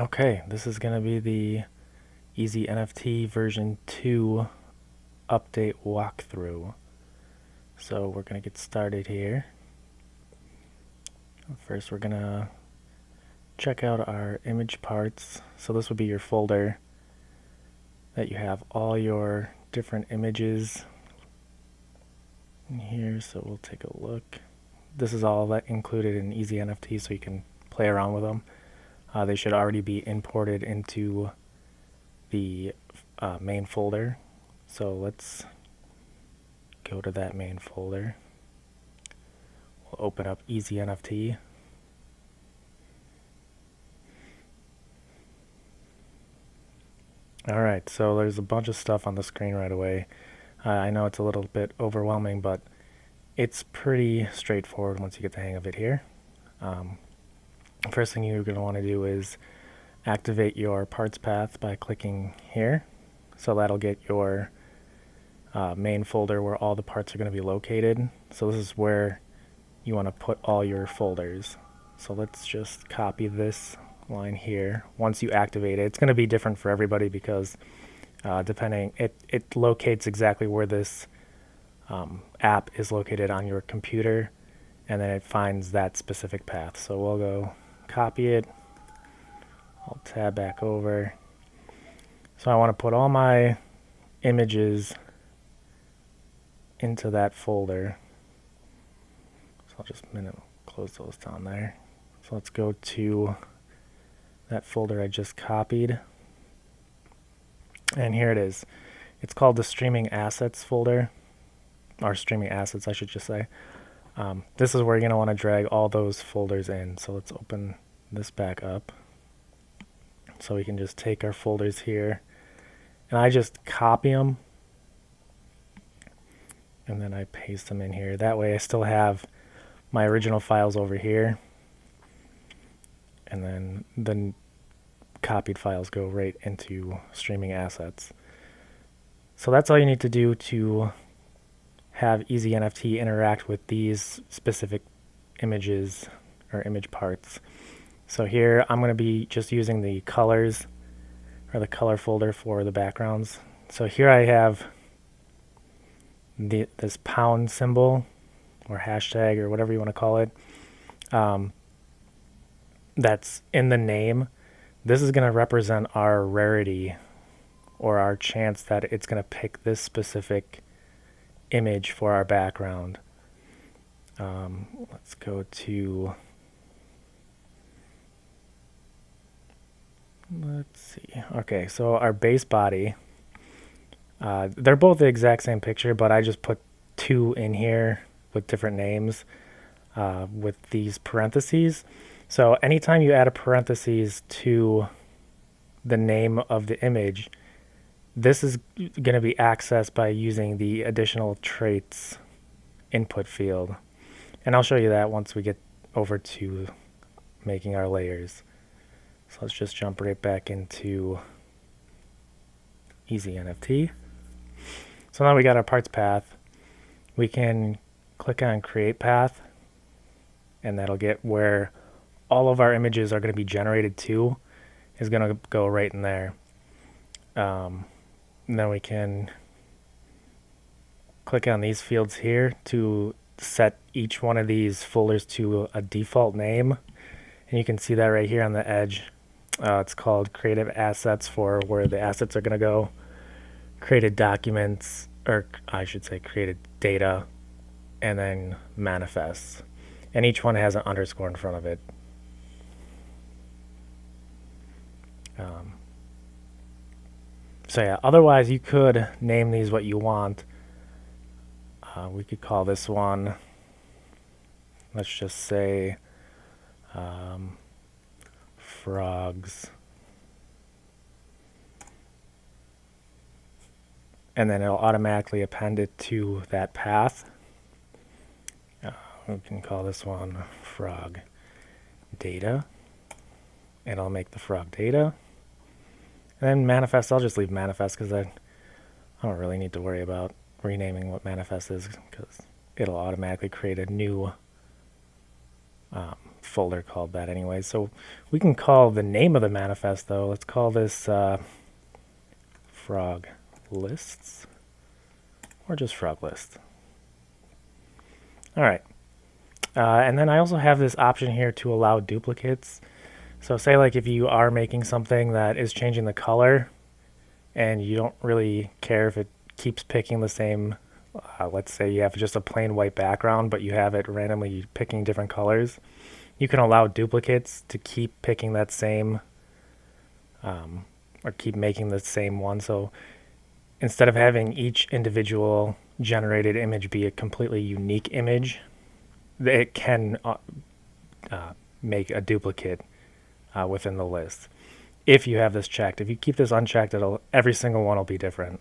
Okay, this is going to be the Easy NFT version 2 update walkthrough. So we're going to get started here. First, we're going to check out our image parts. So this would be your folder that you have all your different images in here. So we'll take a look. This is all that included in Easy NFT, so you can play around with them. They should already be imported into the main folder. So let's go to that main folder. We'll open up Easy NFT. Alright, so there's a bunch of stuff on the screen right away. I know it's a little bit overwhelming, but it's pretty straightforward once you get the hang of it here. First thing you're going to want to do is activate your parts path by clicking here. So that'll get your main folder where all the parts are going to be located. So this is where you want to put all your folders. So let's just copy this line here. Once you activate it, it's going to be different for everybody because it locates exactly where this app is located on your computer, and then it finds that specific path. So we'll go copy it. I'll tab back over. So I want to put all my images into that folder. So I'll just close those down there. So let's go to that folder I just copied. And here it is. It's called the Streaming Assets folder, or Streaming Assets, I should just say. This is where you're going to want to drag all those folders in. So let's open this back up. So we can just take our folders here, and I just copy them, and then I paste them in here. That way I still have my original files over here, and then the copied files go right into Streaming Assets. So that's all you need to do to have Easy NFT interact with these specific images or image parts. So here I'm going to be just using the colors, or the color folder for the backgrounds. So here I have this pound symbol or hashtag or whatever you want to call it, that's in the name. This is going to represent our rarity, or our chance that it's going to pick this specific image for our background. Let's go to, let's see. Okay, so our base body, they're both the exact same picture, but I just put two in here with different names with these parentheses. So anytime you add a parentheses to the name of the image, this is going to be accessed by using the additional traits input field. And I'll show you that once we get over to making our layers. So let's just jump right back into Easy NFT. So now we got our parts path. We can click on Create Path, and that'll get where all of our images are going to be generated to, is going to go right in there. And then we can click on these fields here to set each one of these folders to a default name. And you can see that right here on the edge. It's called Creative Assets for where the assets are going to go. Created Documents, or I should say Created Data, and then Manifests. And each one has an underscore in front of it. So yeah, otherwise you could name these what you want. We could call this one, let's just say, frogs. And then it'll automatically append it to that path. We can call this one frog data, and I'll make the frog data. And then manifest, I'll just leave manifest because I don't really need to worry about renaming what manifest is, because it'll automatically create a new folder called that anyway. So we can call the name of the manifest though. Let's call this frog lists, or just frog list. All right. And then I also have this option here to allow duplicates. So say like if you are making something that is changing the color and you don't really care if it keeps picking the same, let's say you have just a plain white background, but you have it randomly picking different colors, you can allow duplicates to keep picking that same, or keep making the same one. So instead of having each individual generated image be a completely unique image, it can make a duplicate within the list. If you have this checked, if you keep this unchecked, every single one will be different.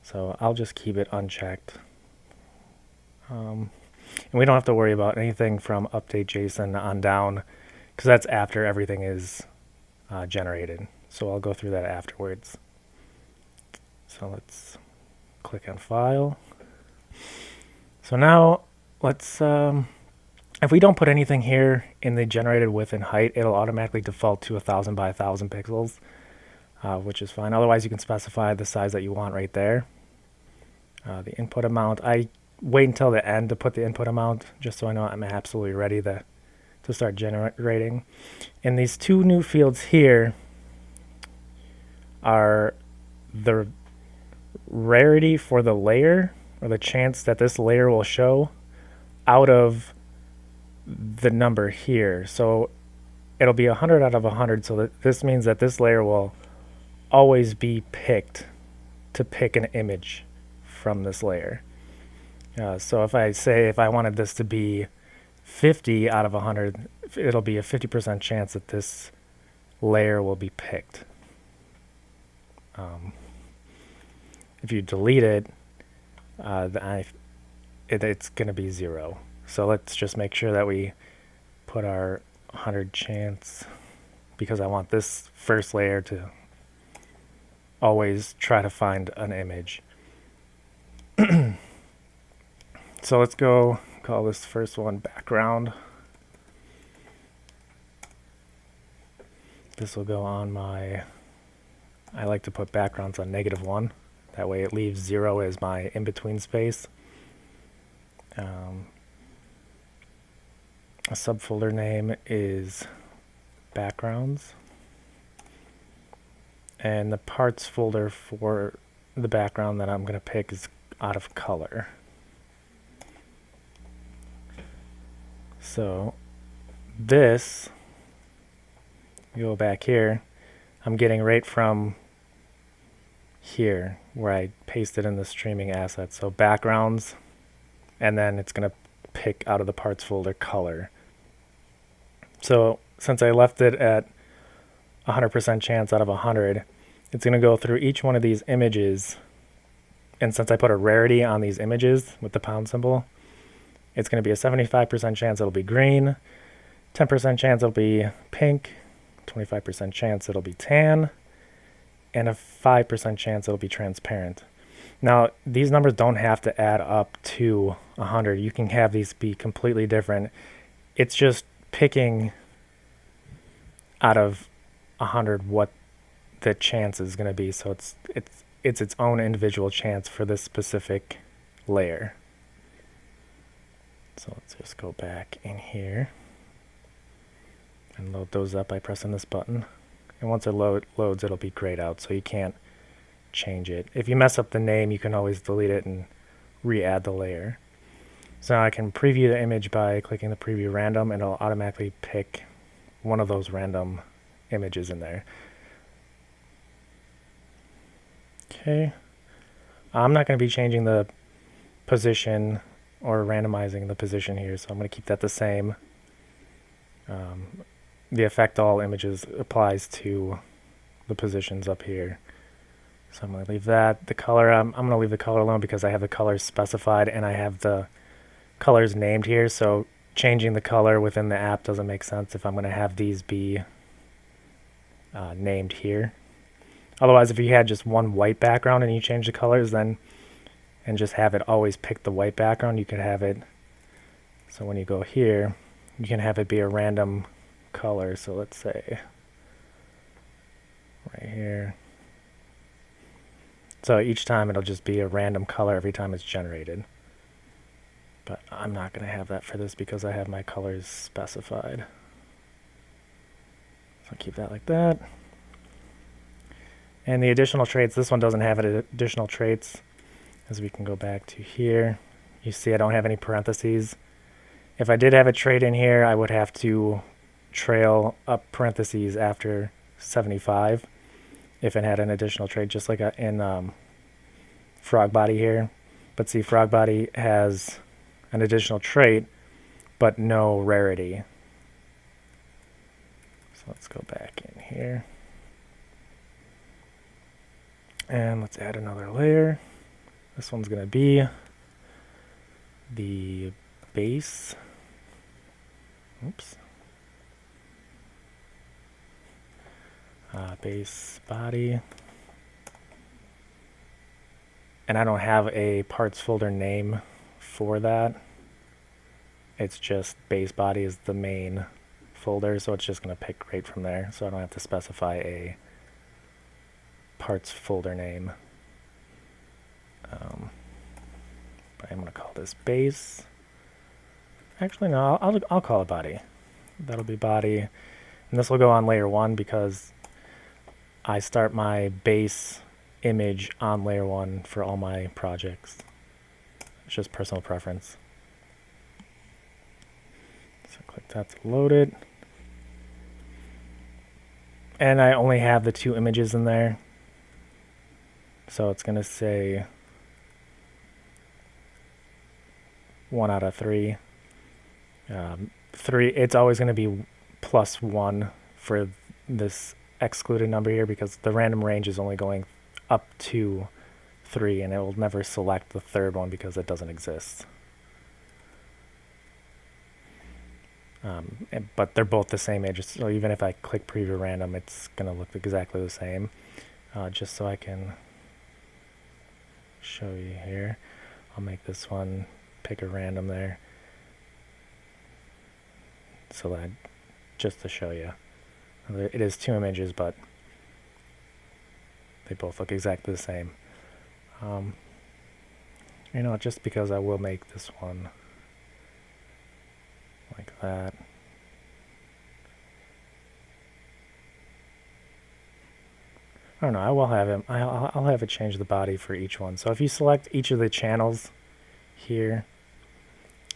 So I'll just keep it unchecked. And we don't have to worry about anything from update JSON on down, because that's after everything is generated. So I'll go through that afterwards. So let's click on File. So now let's, if we don't put anything here in the generated width and height, it'll automatically default to 1000 by 1000 pixels, which is fine. Otherwise, you can specify the size that you want right there. The input amount, I wait until the end to put the input amount, just so I know I'm absolutely ready to start generating. And these two new fields here are the rarity for the layer, or the chance that this layer will show, out of the number here. So it'll be 100 out of 100, so that this means that this layer will always be picked to pick an image from this layer. So if I wanted this to be 50 out of 100, it'll be a 50% chance that this layer will be picked. If you delete it, it's going to be 0. So let's just make sure that we put our 100 chance, because I want this first layer to always try to find an image. So let's go call this first one background. This will go on my, I like to put backgrounds on -1. That way it leaves 0 as my in-between space. A subfolder name is backgrounds. And the parts folder for the background that I'm going to pick is out of color. So this, go back here, I'm getting right from here where I pasted in the streaming asset. So backgrounds, and then it's going to pick out of the parts folder color. So since I left it at 100% chance out of 100, it's going to go through each one of these images. And since I put a rarity on these images with the pound symbol, it's going to be a 75% chance it'll be green, 10% chance it'll be pink, 25% chance it'll be tan, and a 5% chance it'll be transparent. Now, these numbers don't have to add up to 100. You can have these be completely different. It's just picking out of 100 what the chance is going to be. So it's its own individual chance for this specific layer. So let's just go back in here and load those up by pressing this button. And once it loads, it'll be grayed out, so you can't change it. If you mess up the name, you can always delete it and re-add the layer. So now I can preview the image by clicking the preview random, and it'll automatically pick one of those random images in there. Okay. I'm not going to be changing the position or randomizing the position here, so I'm going to keep that the same. The affect all images applies to the positions up here. So I'm going to leave that. The color, I'm going to leave the color alone because I have the colors specified and I have the colors named here. So changing the color within the app doesn't make sense if I'm going to have these be named here. Otherwise, if you had just one white background and you change the colors, then and just have it always pick the white background, you could have it. So when you go here, you can have it be a random color. So let's say right here. So each time it'll just be a random color every time it's generated. But I'm not going to have that for this because I have my colors specified. So I'll keep that like that. And the additional traits, this one doesn't have additional traits. As we can go back to here, you see I don't have any parentheses. If I did have a trait in here, I would have to trail up parentheses after 75 if it had an additional trait, just like in frog body here. But see, frog body has an additional trait, but no rarity. So let's go back in here. And let's add another layer. This one's going to be the base. Oops. Base body. And I don't have a parts folder name for that. It's just base body is the main folder, so it's just going to pick right from there. So I don't have to specify a parts folder name. But I'm going to call this base. Actually, no, I'll call it body. That'll be body. And this will go on layer 1 because I start my base image on layer 1 for all my projects. It's just personal preference. So click that to load it. And I only have the 2 images in there. So it's going to say 1 out of 3. 3. It's always going to be +1 for this excluded number here because the random range is only going up to 3, and it will never select the third one because it doesn't exist. But they're both the same age, so even if I click preview random, it's going to look exactly the same. Just so I can show you here, I'll make this one pick a random there. So that just to show you, it is 2 images, but they both look exactly the same. You know, just because I will make this one like that. I don't know. I will have it. I'll have it change the body for each one. So if you select each of the channels here,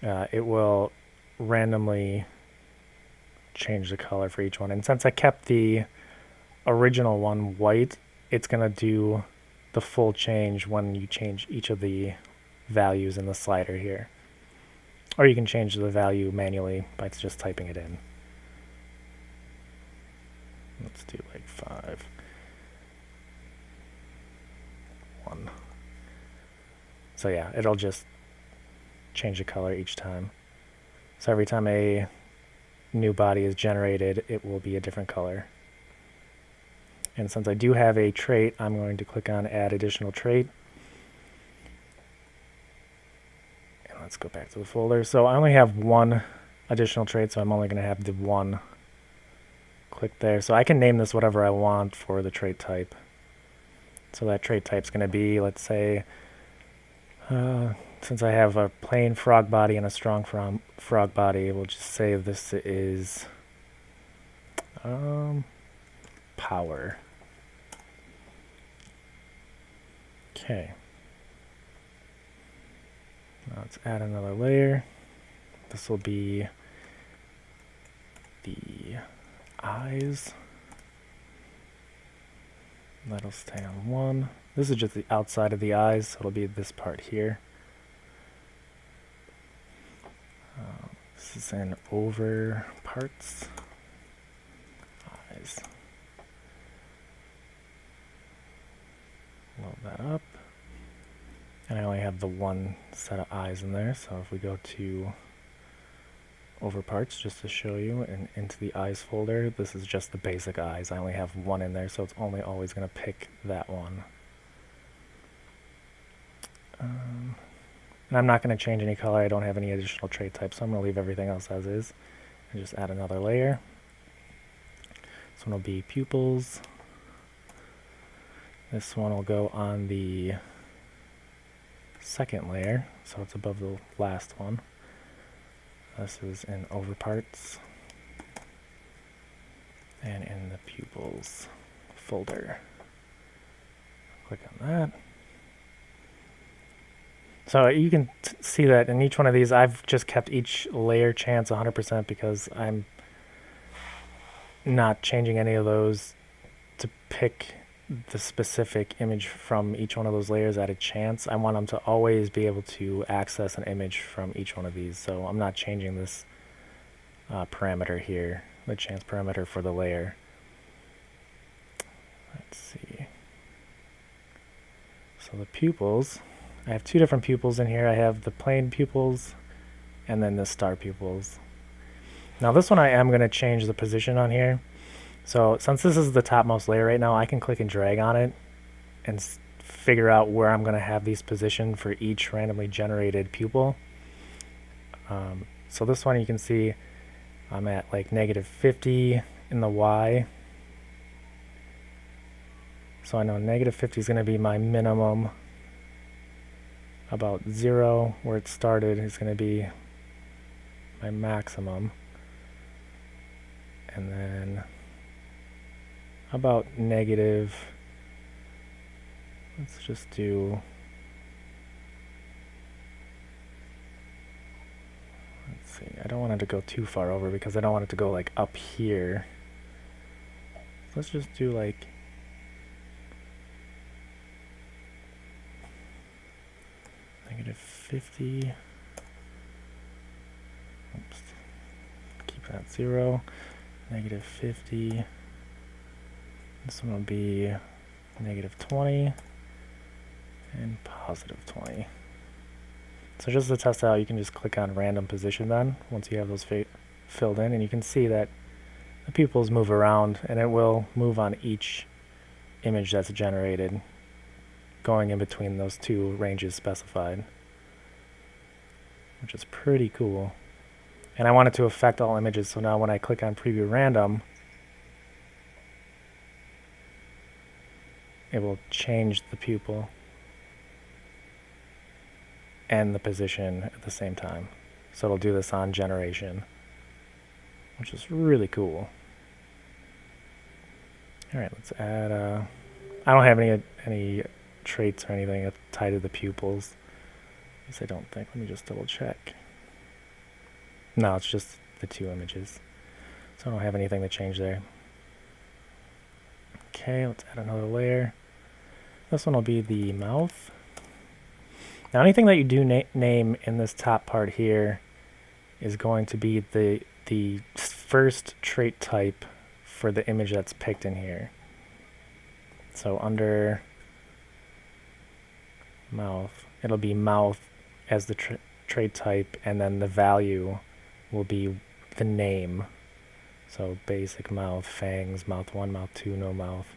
it will randomly change the color for each one. And since I kept the original one white, it's going to do the full change when you change each of the values in the slider here. Or you can change the value manually by just typing it in. Let's do like 5. 1. So yeah, it'll just change the color each time. So every time a new body is generated, it will be a different color. And since I do have a trait, I'm going to click on Add Additional Trait. And let's go back to the folder. So I only have 1 additional trait, so I'm only going to have the 1. Click there. So I can name this whatever I want for the trait type. So that trait type is going to be, let's say, since I have a plain frog body and a strong frog body, we'll just say this is power. Okay. Now let's add another layer. This will be the eyes. That'll stay on 1. This is just the outside of the eyes, so it'll be this part here. This is in over parts. Eyes. Load that up. And I only have the 1 set of eyes in there, so if we go to over parts, just to show you, and into the eyes folder, this is just the basic eyes. I only have 1 in there, so it's only always going to pick that one. And I'm not going to change any color. I don't have any additional trait types, so I'm going to leave everything else as is. and just add another layer. This one will be pupils. This one will go on the second layer, so it's above the last one. This is in overparts and in the pupils folder. Click on that. So you can see that in each one of these, I've just kept each layer chance 100% because I'm not changing any of those to pick the specific image from each one of those layers at a chance. I want them to always be able to access an image from each one of these. So I'm not changing this parameter here, the chance parameter for the layer. Let's see. So the pupils, I have two different pupils in here. I have the plain pupils and then the star pupils. Now this one I am going to change the position on here. So since this is the topmost layer right now, I can click and drag on it and figure out where I'm going to have these positioned for each randomly generated pupil. So this one you can see I'm at like -50 in the Y. So I know -50 is going to be my minimum. About 0, where it started, is going to be my maximum. And then about negative, let's just do, let's see, I don't want it to go too far over because I don't want it to go like up here. Let's just do like -50. Oops. Keep that 0. -50. This one will be -20 and +20. So just to test out, you can just click on random position then once you have those filled in, and you can see that the pupils move around and it will move on each image that's generated, going in between those two ranges specified, which is pretty cool. And I want it to affect all images, so now when I click on preview random, it will change the pupil and the position at the same time. So it'll do this on generation, which is really cool. Alright, let's add, I don't have any traits or anything tied to the pupils. At least I don't think. Let me just double check. No, it's just the two images. So I don't have anything to change there. Okay, let's add another layer. This one will be the mouth. Now anything that you do name in this top part here is going to be the first trait type for the image that's picked in here. So under mouth, it'll be mouth as the trait type, and then the value will be the name. So basic mouth, fangs, mouth 1, mouth 2, no mouth,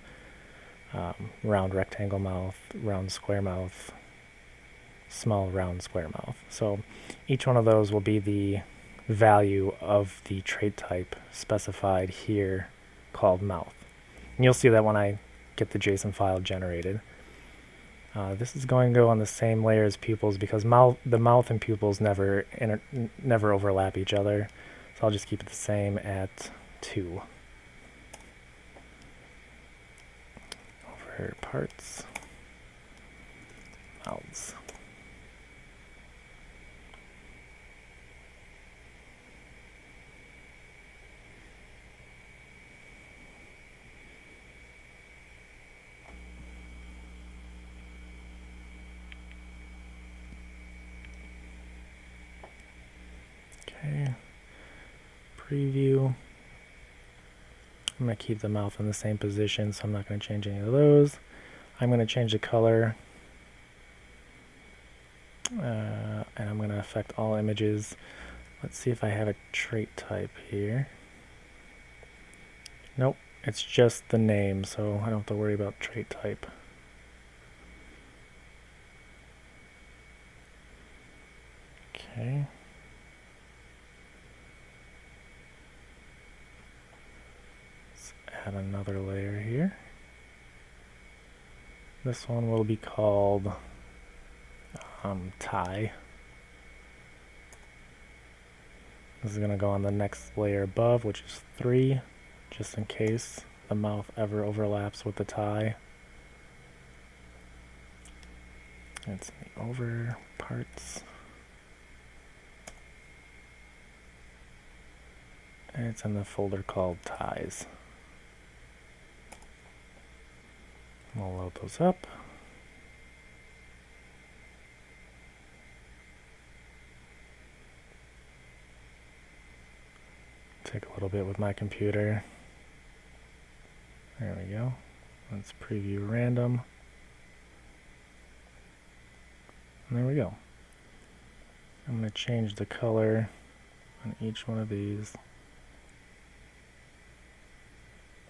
round rectangle mouth, round square mouth, small round square mouth. So each one of those will be the value of the trait type specified here called mouth. And you'll see that when I get the JSON file generated. This is going to go on the same layer as pupils because the mouth and pupils never overlap each other. So I'll just keep it the same at 2. Over parts, mouths. Okay, preview. I'm going to keep the mouth in the same position, so I'm not going to change any of those. I'm going to change the color, and I'm going to affect all images. Let's see if I have a trait type here. Nope, it's just the name, so I don't have to worry about trait type. Okay. add another layer here. This one will be called tie. This is going to go on the next layer above, which is 3, just in case the mouth ever overlaps with the tie. It's in the over parts. And it's in the folder called ties. We'll load those up. Take a little bit with my computer. There we go. Let's preview random. And there we go. I'm going to change the color on each one of these.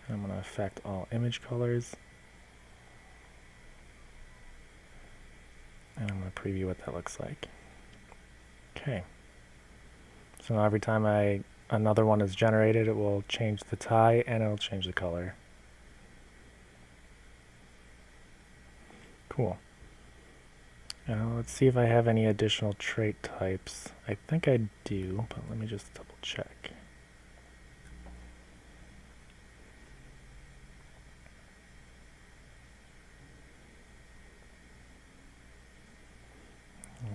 I'm going to affect all image colors. And I'm going to preview what that looks like. Okay. So now every time another one is generated, it will change the tie and it'll change the color. Cool. Now let's see if I have any additional trait types. I think I do, but let me just double check.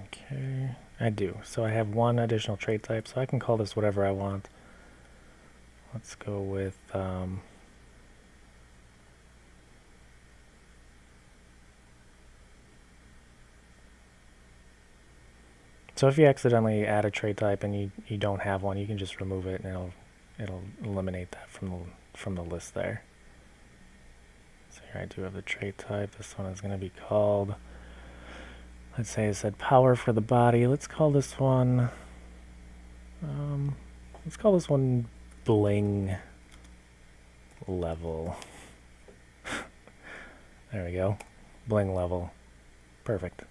Okay, I do. So I have one additional trait type, so I can call this whatever I want. Let's go with so if you accidentally add a trait type and you don't have one, you can just remove it and it'll eliminate that from the list there. So here I do have the trait type. This one is going to be called, let's say it said power for the body. Let's call this one bling level. There we go. Bling level. Perfect.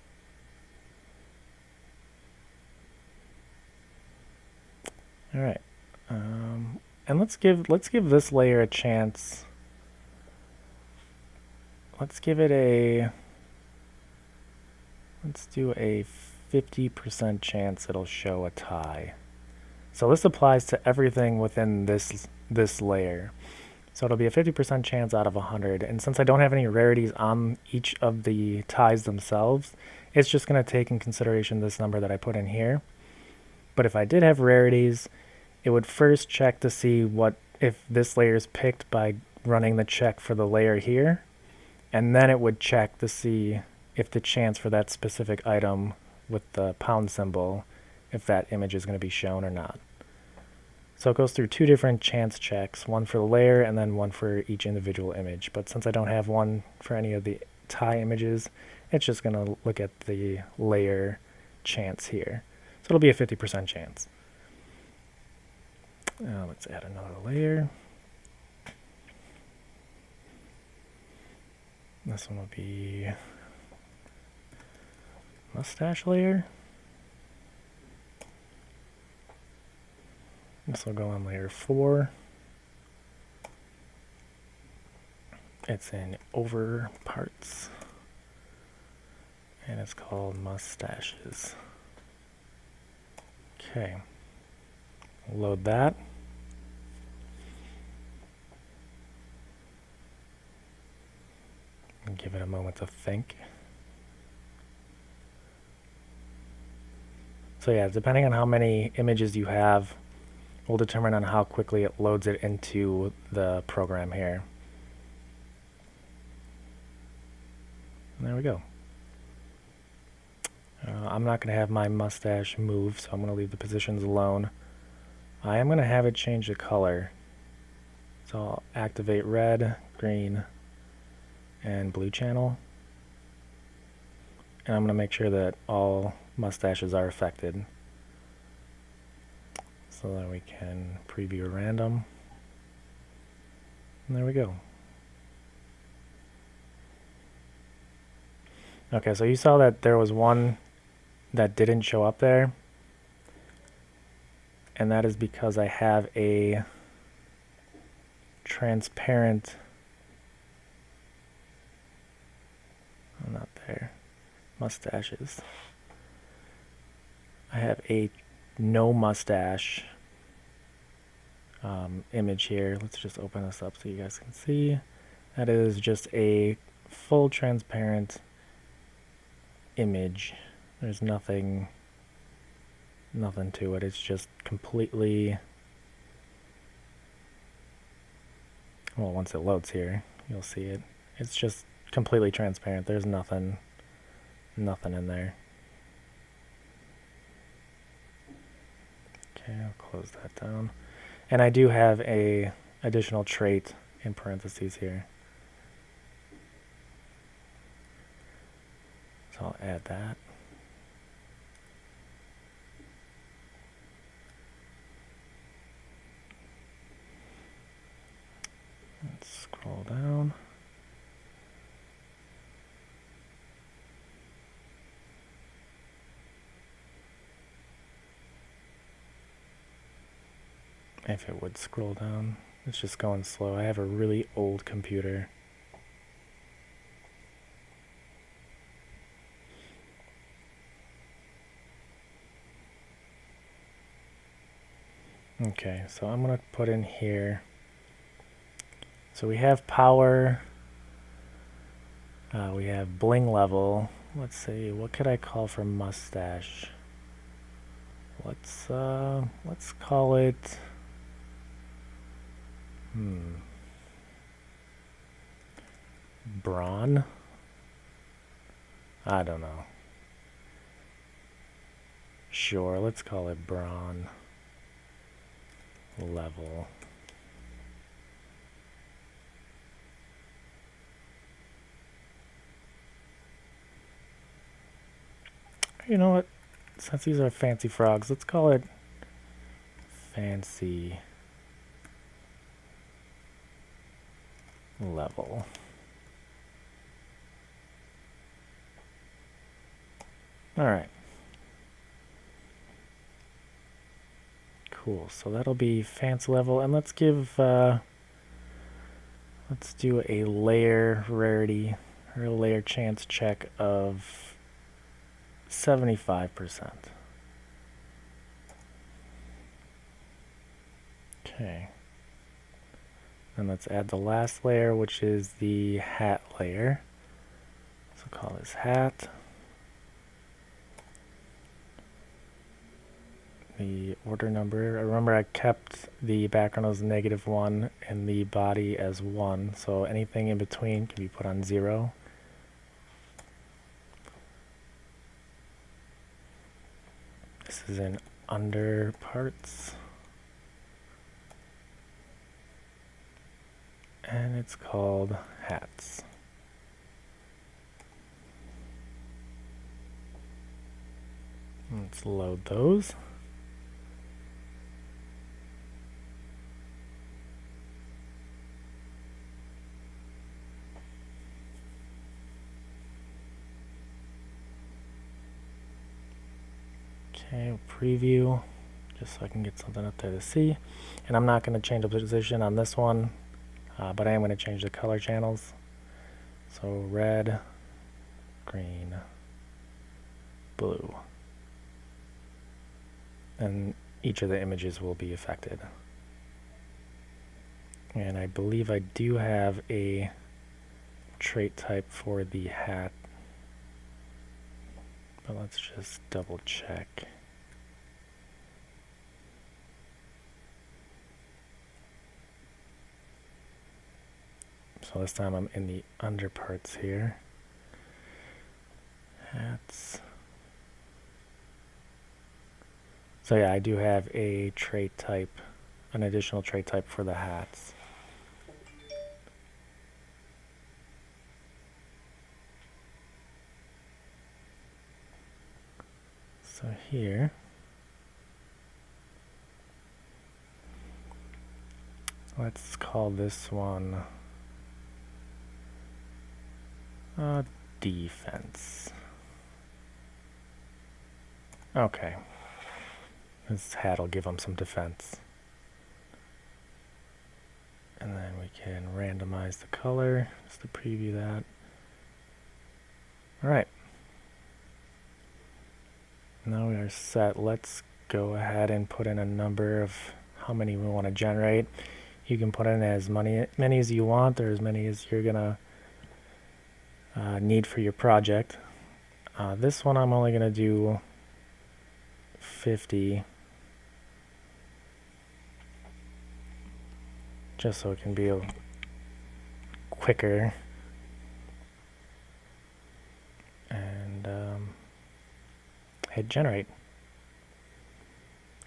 All right. And let's give this layer a chance. Let's do a 50% chance it'll show a tie. So this applies to everything within this layer. So it'll be a 50% chance out of 100. And since I don't have any rarities on each of the ties themselves, it's just going to take in consideration this number that I put in here. But if I did have rarities, it would first check to see if this layer is picked by running the check for the layer here. And then it would check to see if the chance for that specific item with the pound symbol, if that image is going to be shown or not. So it goes through 2 different chance checks, one for the layer and then one for each individual image. But since I don't have one for any of the tie images, it's just going to look at the layer chance here. So it'll be a 50% chance. Let's add another layer. This one will be mustache layer. This will go on layer 4. It's in over parts. And it's called mustaches. Okay. Load that. And give it a moment to think. So yeah, depending on how many images you have, will determine on how quickly it loads it into the program here. And there we go. I'm not going to have my mustache move, so I'm going to leave the positions alone. I am going to have it change the color. So I'll activate red, green, and blue channel. And I'm going to make sure that all mustaches are affected. So that we can preview random. And there we go. Okay, so you saw that there was one that didn't show up there. And that is because I have a transparent, oh, not there, mustaches. I have a no mustache image here. Let's just open this up so you guys can see. That is just a full transparent image. There's nothing to it. It's just completely, well, once it loads here, you'll see it. It's just completely transparent. There's nothing in there. Okay, I'll close that down. And I do have a additional trait in parentheses here. So I'll add that. Let's scroll down. If it would scroll down, it's just going slow. I have a really old computer. Okay, so I'm going to put in here. So we have power. We have bling level. Let's see, what could I call for mustache? Let's call it. Brawn? I don't know. Sure, let's call it brawn level. You know what? Since these are fancy frogs, let's call it fancy level. All right. Cool. So that'll be fancy level, and let's give let's do a layer rarity or a layer chance check of 75%. Okay. And let's add the last layer, which is the hat layer. So call this hat. The order number, remember I kept the background as -1 and the body as 1, so anything in between can be put on 0. This is in under parts. And it's called hats. Let's load those. Okay, we'll preview just so I can get something up there to see. And I'm not going to change the position on this one, but I am going to change the color channels. So red, green, blue. And each of the images will be affected. And I believe I do have a trait type for the hat. But let's just double check. So this time I'm in the under parts here. Hats. So yeah, I do have a trait type, an additional trait type for the hats. So here, let's call this one defense. Okay. This hat will give them some defense. And then we can randomize the color just to preview that. All right. Now we are set. Let's go ahead and put in a number of how many we want to generate. You can put in as many as you want, or as many as you're gonna need for your project. This one I'm only gonna do 50, just so it can be quicker. And hit generate.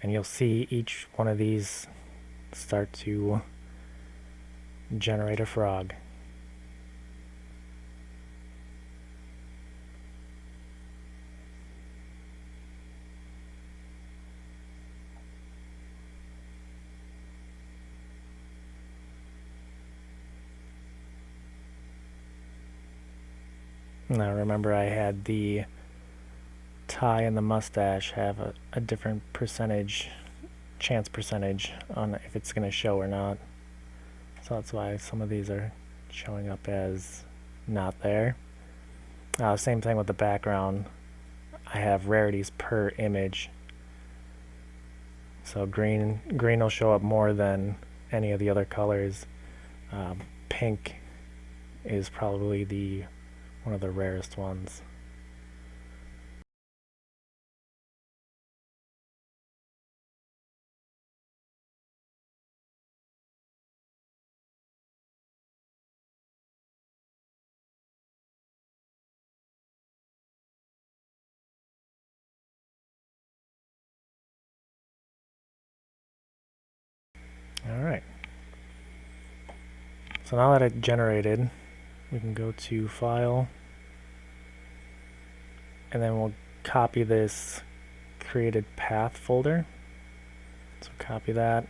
And you'll see each one of these start to generate a frog. Now remember, I had the tie and the mustache have a different chance percentage on if it's going to show or not. So that's why some of these are showing up as not there. Same thing with the background. I have rarities per image. So green will show up more than any of the other colors. Pink is probably one of the rarest ones. Alright. So now that it generated, we can go to File, and then we'll copy this created path folder. So copy that,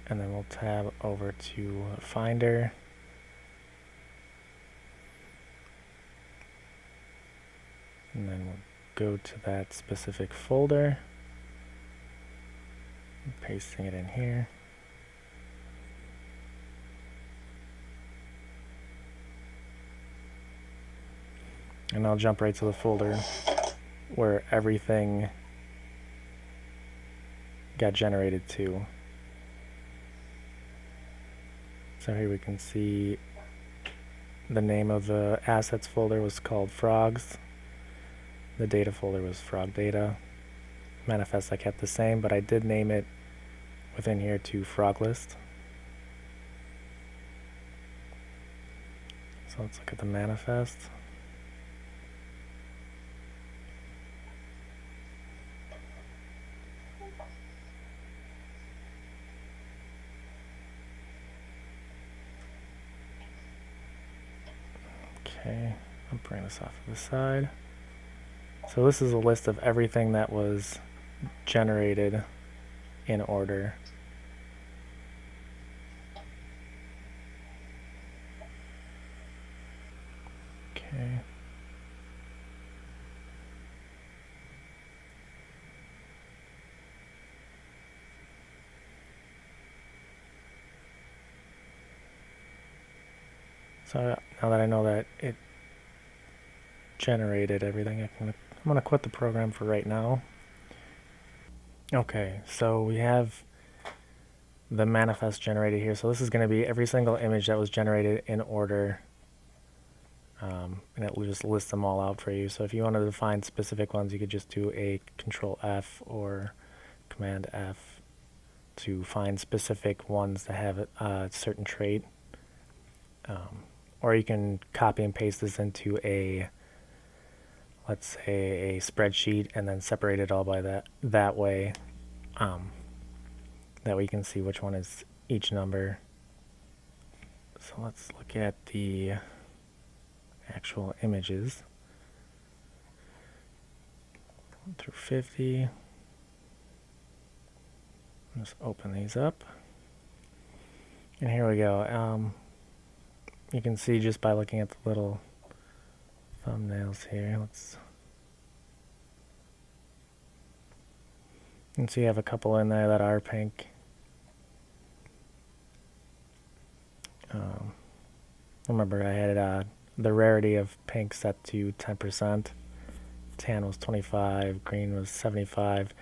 and then we'll tab over to Finder. And then we'll go to that specific folder, pasting it in here. And I'll jump right to the folder where everything got generated to. So here we can see the name of the assets folder was called frogs. The data folder was frog data. Manifest I kept the same, but I did name it within here to frog list. So let's look at the manifest. Okay, I'll bring this off to the side. So this is a list of everything that was generated in order. Okay. So now that I know that it generated everything, I'm going to quit the program for right now. Okay, so we have the manifest generated here. So this is going to be every single image that was generated in order, and it will just list them all out for you. So if you wanted to find specific ones, you could just do a Control F or Command F to find specific ones that have a certain trait. Or you can copy and paste this into let's say a spreadsheet, and then separate it all by that way. That way you can see which one is each number. So let's look at the actual images. 1 through 50. Just open these up. And here we go. You can see just by looking at the little thumbnails here. You can see I have a couple in there that are pink. Remember I had the rarity of pink set to 10%, tan was 25, green was 75,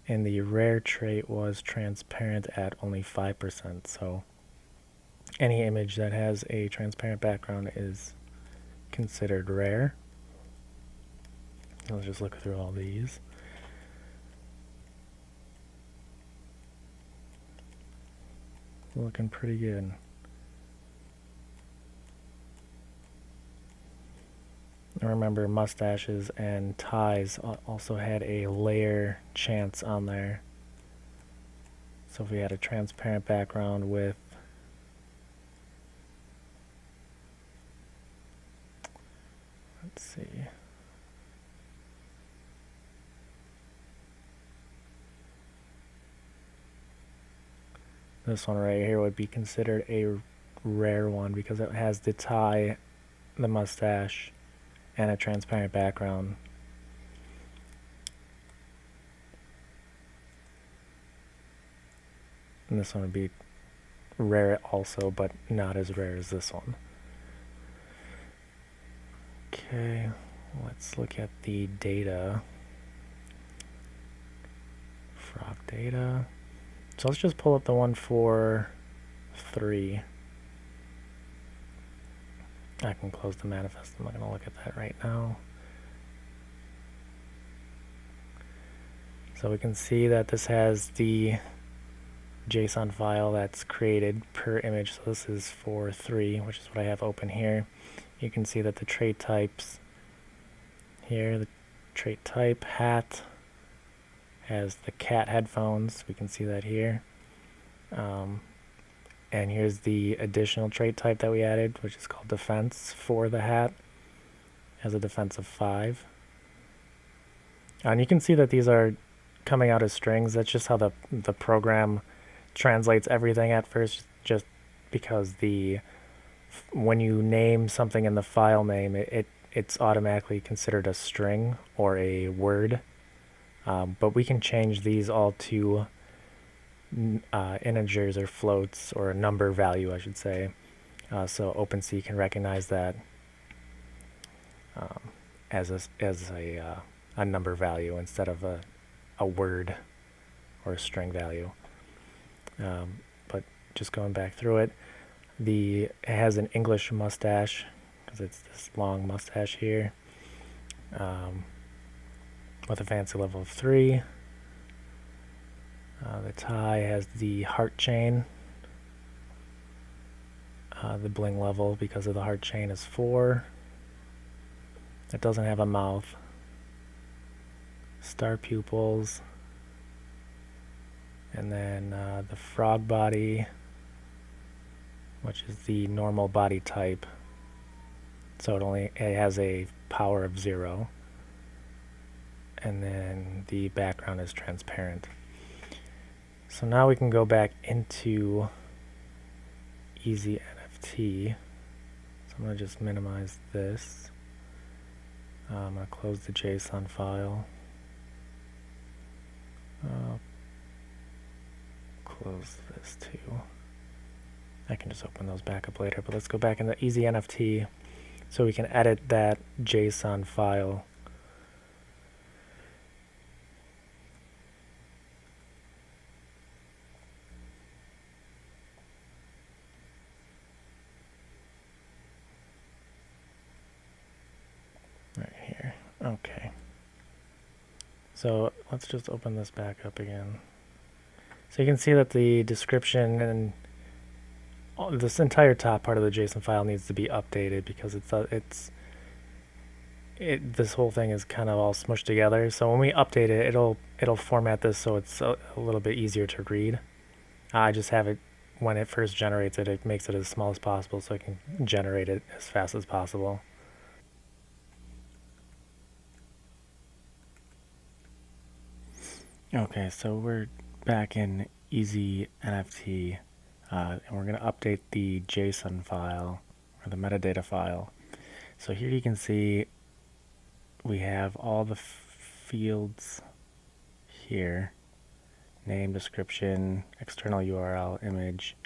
and the rare trait was transparent at only 5%. So any image that has a transparent background is considered rare. Let's just look through all these. Looking pretty good. Remember, mustaches and ties also had a layer chance on there. So if we had a transparent background with let's see. This one right here would be considered a rare one because it has the tie, the mustache, and a transparent background. And this one would be rare also, but not as rare as this one. Okay, let's look at the data. Frog data. So let's just pull up the one for 3. I can close the manifest. I'm not going to look at that right now. So we can see that this has the JSON file that's created per image. So this is for 3, which is what I have open here. You can see that the trait types here, the trait type hat has the cat headphones. We can see that here. And here's the additional trait type that we added, which is called defense for the hat. Has a defense of 5. And you can see that these are coming out as strings. That's just how the program translates everything at first, just because when you name something in the file name, it's automatically considered a string or a word. But we can change these all to integers or floats, or a number value, I should say. So OpenSea can recognize that as a number value instead of a word or a string value. But just going back through it, it has an English mustache because it's this long mustache here, with a fancy level of 3. The tie has the heart chain. The bling level, because of the heart chain, is 4. It doesn't have a mouth. Star pupils. And then the frog body, which is the normal body type. So it has a power of 0. And then the background is transparent. So now we can go back into Easy NFT. So I'm going to just minimize this. I'm going to close the JSON file. Close this too. I can just open those back up later, but let's go back into Easy NFT so we can edit that JSON file. Right here. Okay. So let's just open this back up again. So you can see that the description and this entire top part of the JSON file needs to be updated because this whole thing is kind of all smushed together. So when we update it, it'll format this so it's a little bit easier to read. I just have it, when it first generates it, it makes it as small as possible so I can generate it as fast as possible. Okay, so we're back in Easy NFT, and we're going to update the JSON file, or the metadata file. So here you can see we have all the fields here: name, description, external URL, image,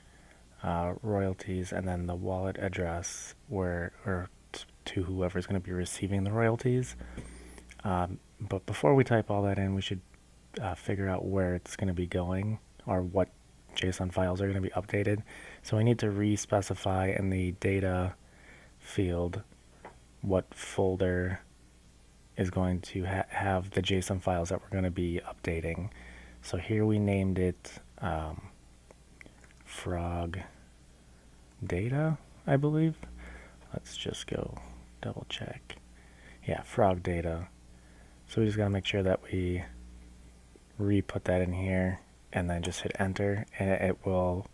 royalties, and then the wallet address or to whoever's going to be receiving the royalties. But before we type all that in, we should figure out where it's going to be going or what JSON files are going to be updated. So we need to re-specify in the data field what folder is going to have the JSON files that we're going to be updating. So here we named it frog data, I believe. Let's just go double check. Yeah, frog data. So we just got to make sure that we re-put that in here and then just hit enter, and it will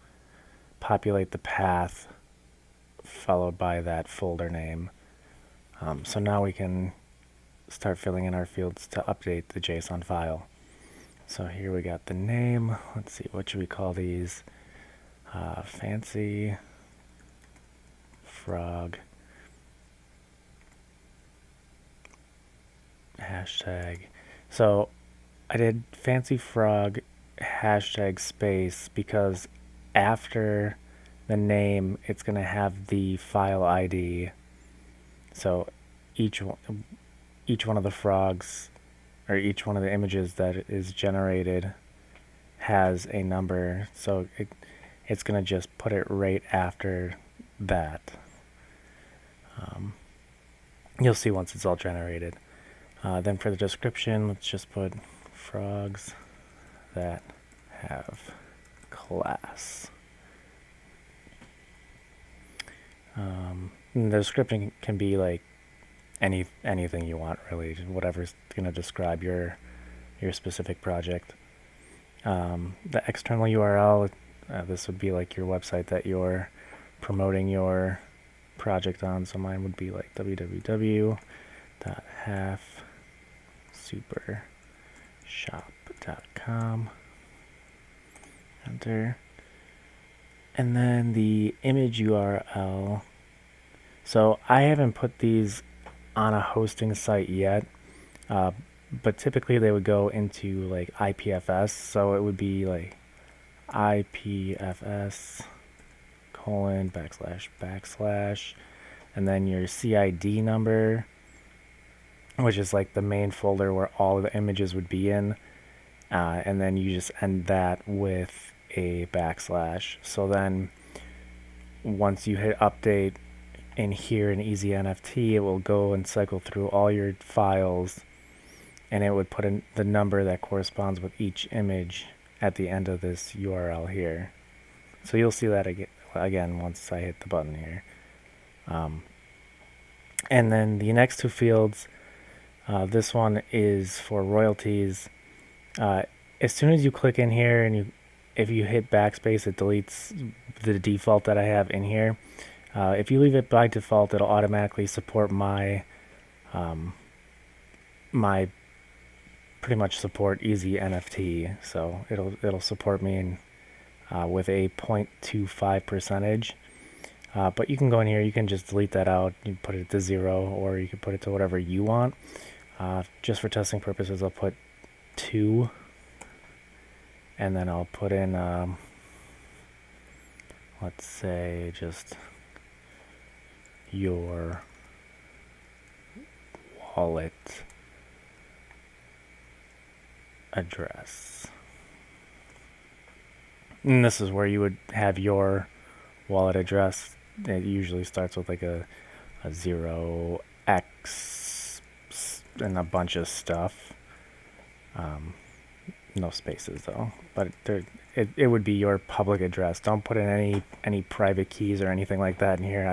populate the path followed by that folder name. So now we can start filling in our fields to update the JSON file. So here we got the name. Let's see, what should we call these? Fancy frog hashtag. So I did fancy frog hashtag space because after the name it's going to have the file ID. So each one of the frogs or each one of the images that is generated has a number, so it's going to just put it right after that. You'll see once it's all generated. Then for the description, let's just put frogs that have class. The description can be like anything you want, really, whatever's going to describe your specific project. The external URL, this would be like your website that you're promoting your project on. So mine would be like www.halfsupershop.com. Enter. And then the image URL. So I haven't put these on a hosting site yet, but typically they would go into like IPFS. So it would be like IPFS : // and then your CID number, which is like the main folder where all the images would be in, and then you just end that with a /. So then once you hit update in here in Easy NFT, it will go and cycle through all your files, and it would put in the number that corresponds with each image at the end of this URL here. So you'll see that again once I hit the button here. And then the next two fields, this one is for royalties. As soon as you click in here and if you hit backspace, it deletes the default that I have in here. If you leave it by default, it'll automatically support my pretty much support Easy NFT. So it'll support me with a 0.25 percentage. But you can go in here, you can just delete that out, you can put it to 0, or you can put it to whatever you want. Just for testing purposes, I'll put 2, and then I'll put in, let's say, just your wallet address. And this is where you would have your wallet address. It usually starts with like a 0x and a bunch of stuff. No spaces though, but it would be your public address. Don't put in any private keys or anything like that in here.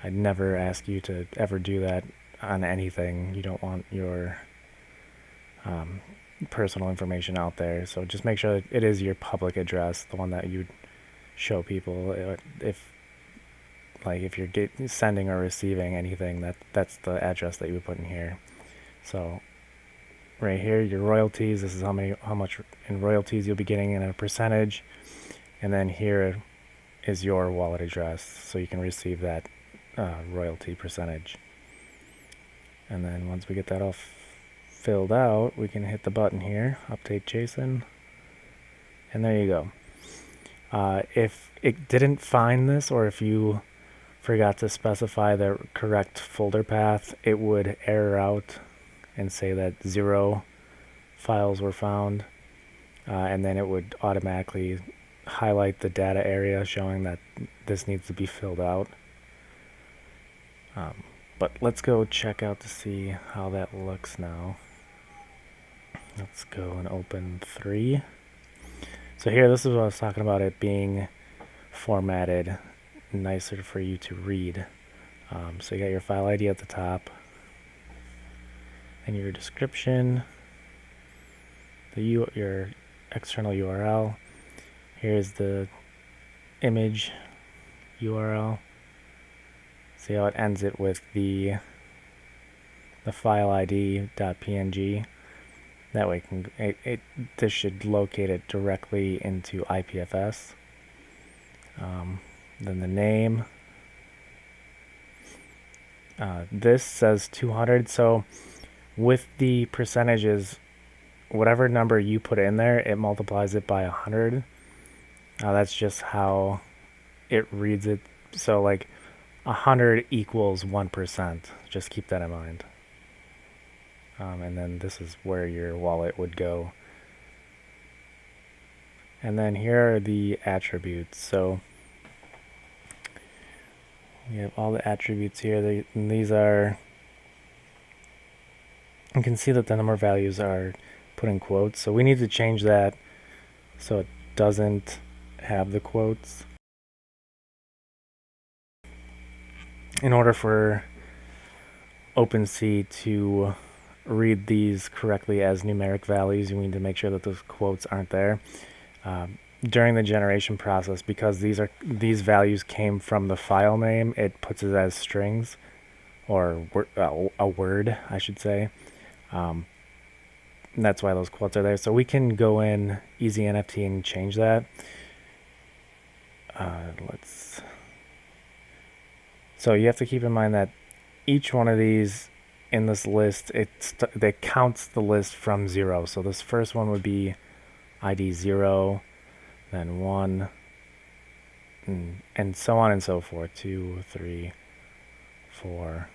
I'd never ask you to ever do that on anything. You don't want your personal information out there. So just make sure that it is your public address, the one that you'd show people. If you're sending or receiving anything, that's the address that you would put in here. So right here, your royalties, this is how much in royalties you'll be getting in a percentage, and then here is your wallet address, so you can receive that royalty percentage. And then once we get that all filled out, we can hit the button here, update JSON, and there you go. If it didn't find this, or if you forgot to specify the correct folder path, it would error out and say that 0 files were found, and then it would automatically highlight the data area showing that this needs to be filled out. But let's go check out to see how that looks now. Let's go and open 3. So here, this is what I was talking about, it being formatted nicer for you to read. So you got your file ID at the top, and your description, your external URL. Here's the image URL. See how it ends it with the file ID.png. That way this should locate it directly into IPFS. Then the name. This says 200, so with the percentages, whatever number you put in there, it multiplies it by 100. That's just how it reads it. So like 100 equals 1%. Just keep that in mind. And then this is where your wallet would go. And then here are the attributes. So you have all the attributes here. These are, you can see that the number values are put in quotes. So we need to change that so it doesn't have the quotes. In order for OpenSea to read these correctly as numeric values, you need to make sure that those quotes aren't there. During the generation process, because these values came from the file name, it puts it as strings, or a word, I should say. That's why those quotes are there. So we can go in Easy NFT and change that. So you have to keep in mind that each one of these in this list, it counts the list from 0. So this first one would be ID 0, then 1, and so on and so forth, 2, 3, 4,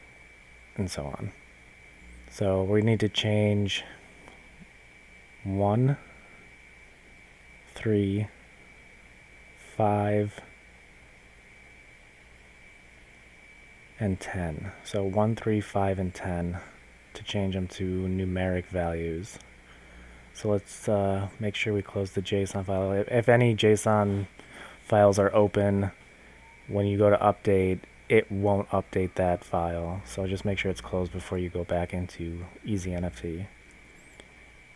and so on. So we need to change 1, 3, 5, and 10. So 1, 3, 5, and 10 to change them to numeric values. So let's make sure we close the JSON file. If any JSON files are open, when you go to update, it won't update that file. So just make sure it's closed before you go back into Easy NFT.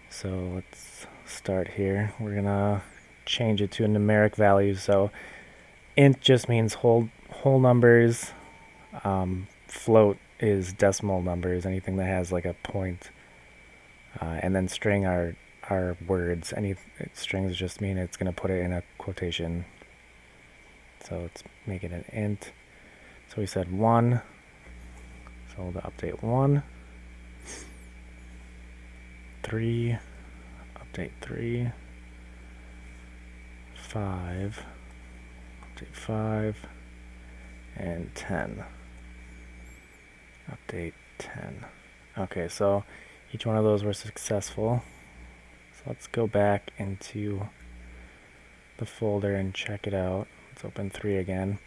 So let's start here. We're gonna change it to a numeric value. So int just means whole numbers. Float is decimal numbers, anything that has like a point. And then string are words. Any strings just mean it's going to put it in a quotation. So let's make it an int. So we said 1. So we'll update 1. 3. Update 3. 5. Update 5. And 10. Update 10. Okay, so each one of those were successful. So let's go back into the folder and check it out. Let's open 3 again.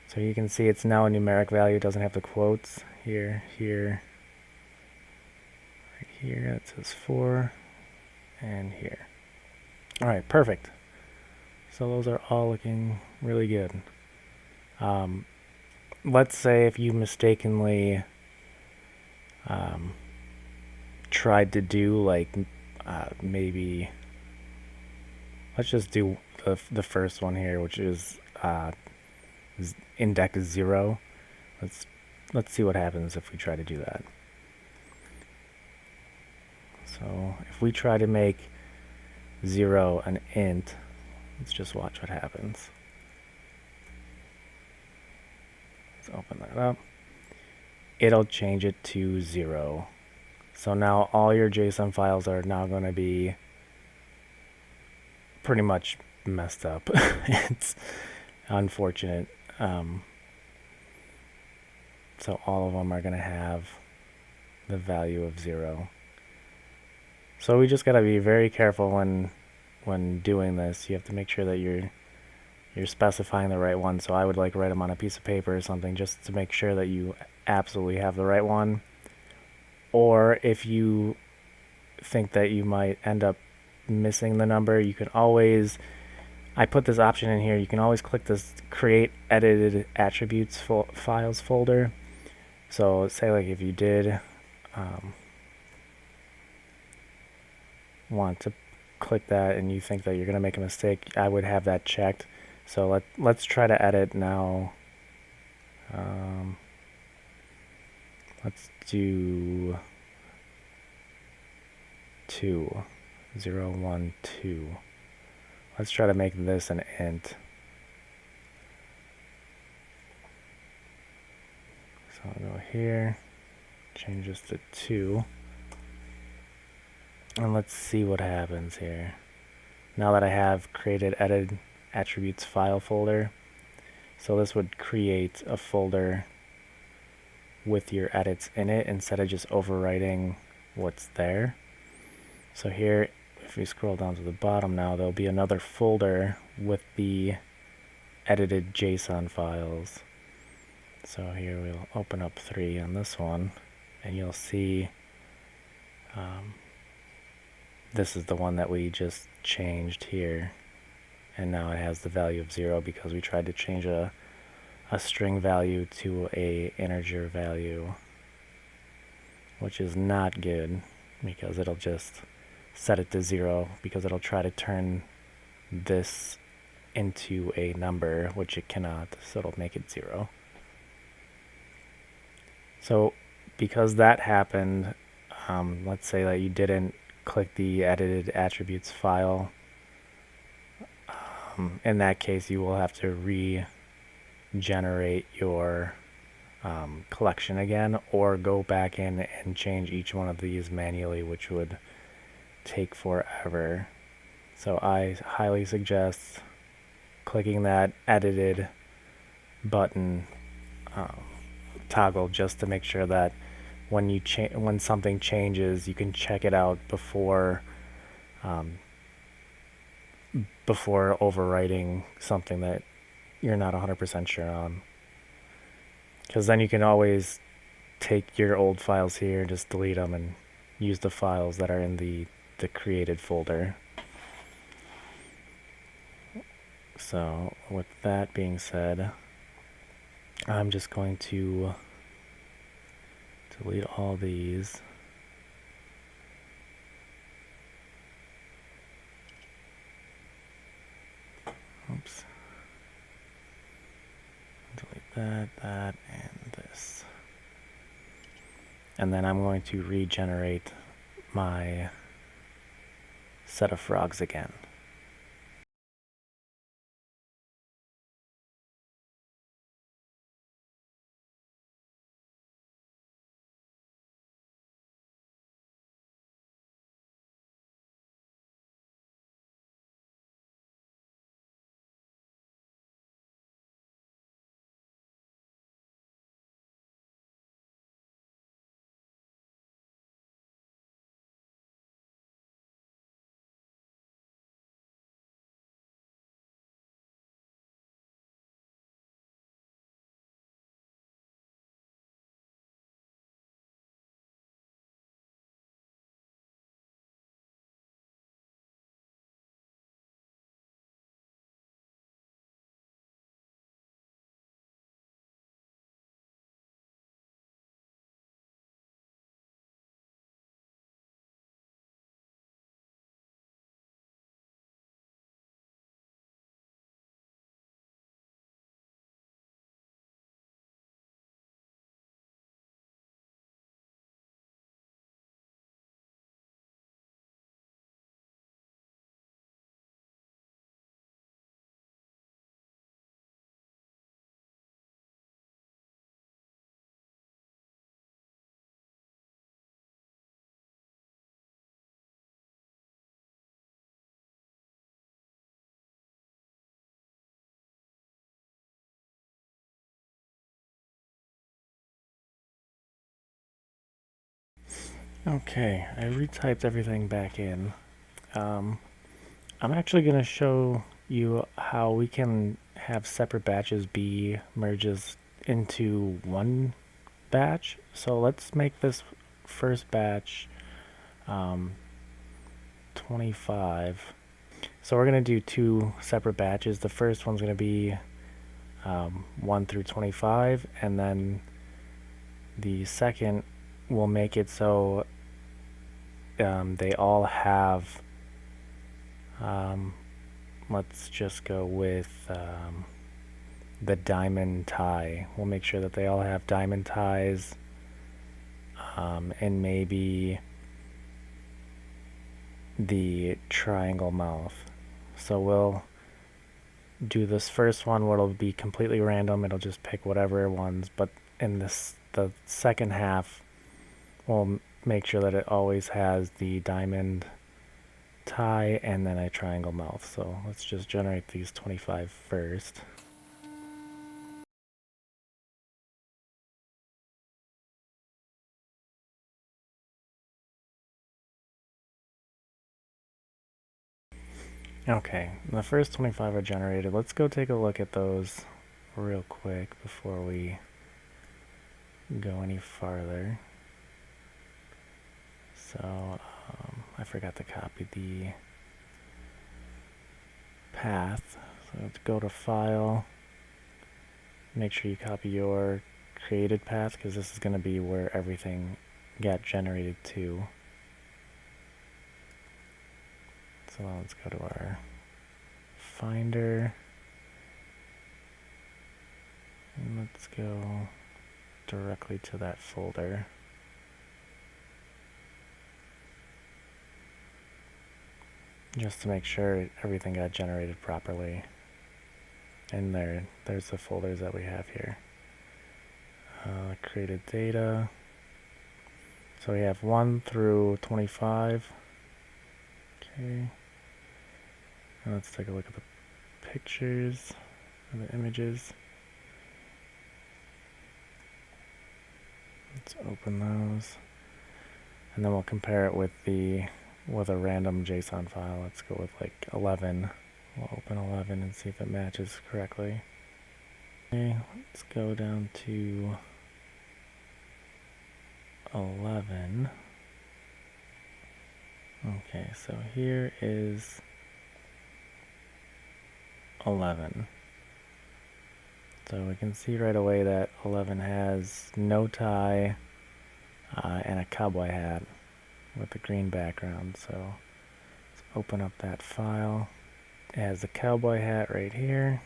So you can see it's now a numeric value. It doesn't have the quotes here, here, right here. It says 4, and here. All right, perfect. So those are all looking really good. Let's say if you mistakenly tried to do like maybe, let's just do the first one here, which is index 0. Let's see what happens if we try to do that. So if we try to make 0 an int, let's just watch what happens. Let's open that up. It'll change it to 0. So now all your JSON files are now going to be pretty much messed up. It's unfortunate. So all of them are going to have the value of 0. So we just got to be very careful when doing this. You have to make sure that you're specifying the right one. So I would like write them on a piece of paper or something just to make sure that you absolutely have the right one. Or if you think that you might end up missing the number, you can always, I put this option in here, you can always click this create edited attributes files folder. So say like if you did want to click that and you think that you're going to make a mistake, I would have that checked. So let's try to edit now. Let's do 2, 0, 1, 2. Let's try to make this an int. So I'll go here, change this to 2, and let's see what happens here. Now that I have created edit attributes file folder, so this would create a folder with your edits in it instead of just overwriting what's there. So here, if we scroll down to the bottom now, there'll be another folder with the edited JSON files. So here we'll open up 3 on this one, and you'll see this is the one that we just changed here, and now it has the value of 0 because we tried to change a string value to a integer value, which is not good because it'll just set it to 0 because it'll try to turn this into a number, which it cannot, so it'll make it 0. So because that happened, let's say that you didn't click the edited attributes file. In that case, you will have to regenerate your collection again, or go back in and change each one of these manually, which would take forever. So I highly suggest clicking that edited button toggle just to make sure that when something changes, you can check it out before overwriting something that you're not 100% sure on. Because then you can always take your old files here, just delete them, and use the files that are in the created folder. So with that being said, I'm just going to delete all these. Oops. Delete that, and this. And then I'm going to regenerate my set of frogs again. Okay, I retyped everything back in. I'm actually going to show you how we can have separate batches be merges into one batch. So let's make this first batch 25. So we're going to do two separate batches. The first one's going to be 1 through 25, and then the second will make it so they all have, let's just go with the diamond tie. We'll make sure that they all have diamond ties, and maybe the triangle mouth. So we'll do this first one where it'll be completely random. It'll just pick whatever ones, but in the second half, we'll make sure that it always has the diamond tie and then a triangle mouth. So let's just generate these 25 first. Okay, the first 25 are generated. Let's go take a look at those real quick before we go any farther. So I forgot to copy the path. So let's go to File. Make sure you copy your created path because this is going to be where everything got generated to. So let's go to our Finder. And let's go directly to that folder. Just to make sure everything got generated properly. And there's the folders that we have here. Created data. So we have 1 through 25. Okay. Now let's take a look at the pictures, or the images. Let's open those. And then we'll compare it with a random JSON file. Let's go with like 11. We'll open 11 and see if it matches correctly. Okay, let's go down to 11. Okay, so here is 11. So we can see right away that 11 has no tie and a cowboy hat with a green background. So let's open up that file. It has the cowboy hat right here.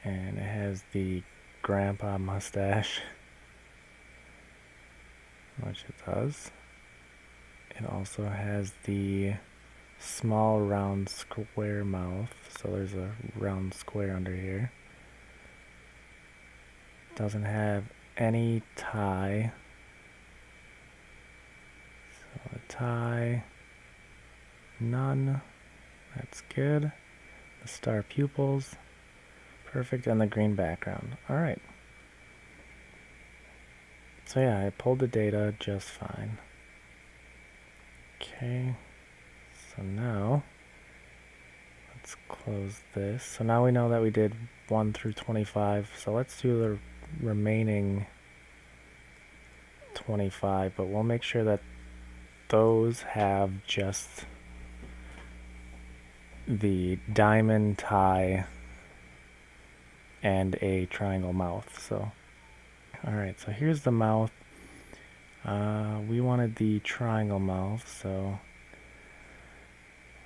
And it has the grandpa mustache, which it does. It also has the small round square mouth, so there's a round square under here. Doesn't have any tie. So a tie, none. That's good. The star pupils, perfect, and the green background. Alright. So yeah, I pulled the data just fine. Okay, so now let's close this. So now we know that we did 1 through 25. So let's do the remaining 25, but we'll make sure that those have just the diamond tie and a triangle mouth. So, alright, so here's the mouth. We wanted the triangle mouth, so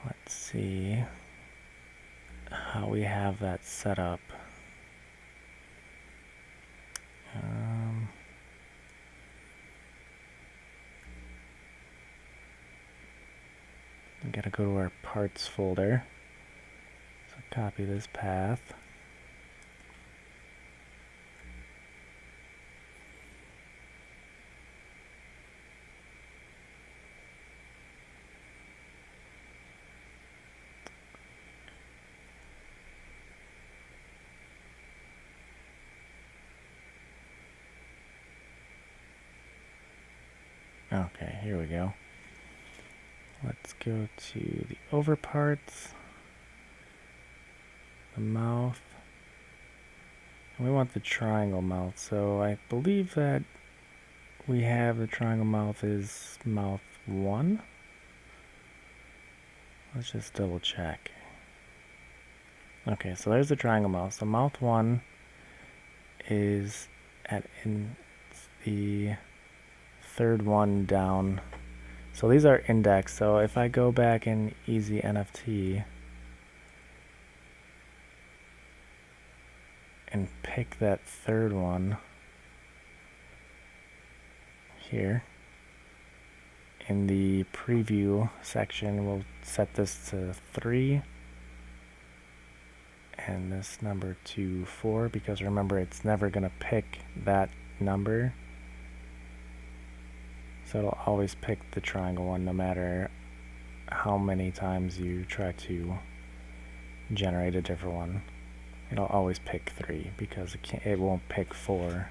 let's see how we have that set up. We gotta go to our parts folder. So copy this path. Okay, here we go. Let's go to the over parts, the mouth, and we want the triangle mouth. So I believe that we have the triangle mouth is mouth 1. Let's just double check. Okay, so there's the triangle mouth. So mouth 1 is in the third one down. So these are indexed. So if I go back in Easy NFT and pick that third one here, in the preview section, we'll set this to 3 and this number to 4, because remember, it's never going to pick that number. So it'll always pick the triangle one no matter how many times you try to generate a different one. It'll always pick 3 because it won't pick 4.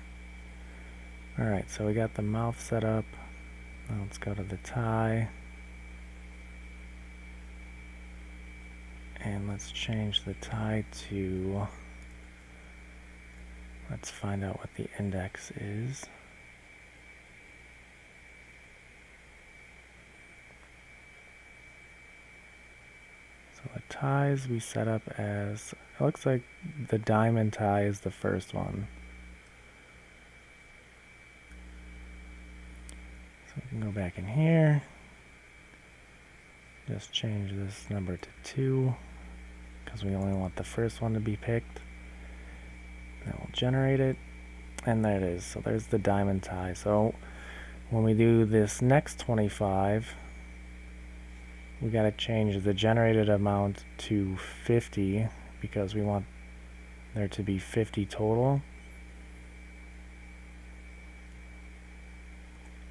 Alright, so we got the mouth set up. Now let's go to the tie. And let's change the tie to, let's find out what the index is. So the ties we set up as, it looks like the diamond tie is the first one. So we can go back in here, just change this number to 2, because we only want the first one to be picked. And then we'll generate it, and there it is. So there's the diamond tie. So when we do this next 25, we got to change the generated amount to 50 because we want there to be 50 total.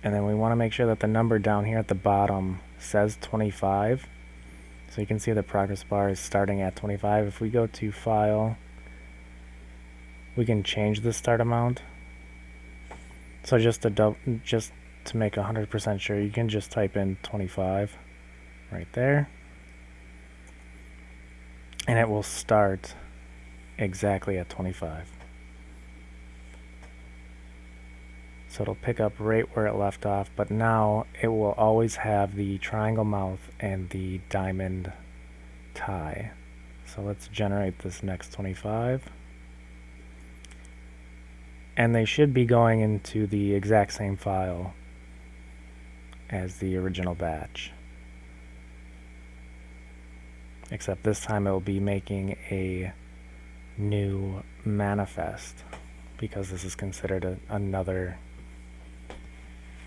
And then we want to make sure that the number down here at the bottom says 25. So you can see the progress bar is starting at 25. If we go to File, we can change the start amount. So just to make 100% sure, you can just type in 25 right there, and it will start exactly at 25. So it'll pick up right where it left off, but now it will always have the triangle mouth and the diamond tie. So let's generate this next 25. And they should be going into the exact same file as the original batch. Except this time it will be making a new manifest because this is considered another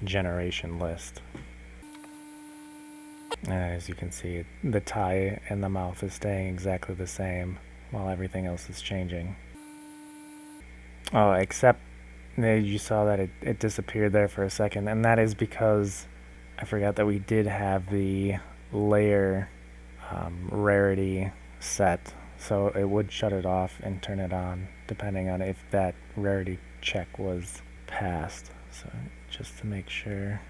generation list. And as you can see, the tie and the mouth is staying exactly the same while everything else is changing. Oh, except you saw that it disappeared there for a second, and that is because I forgot that we did have the layer rarity set, so it would shut it off and turn it on depending on if that rarity check was passed. So just to make sure.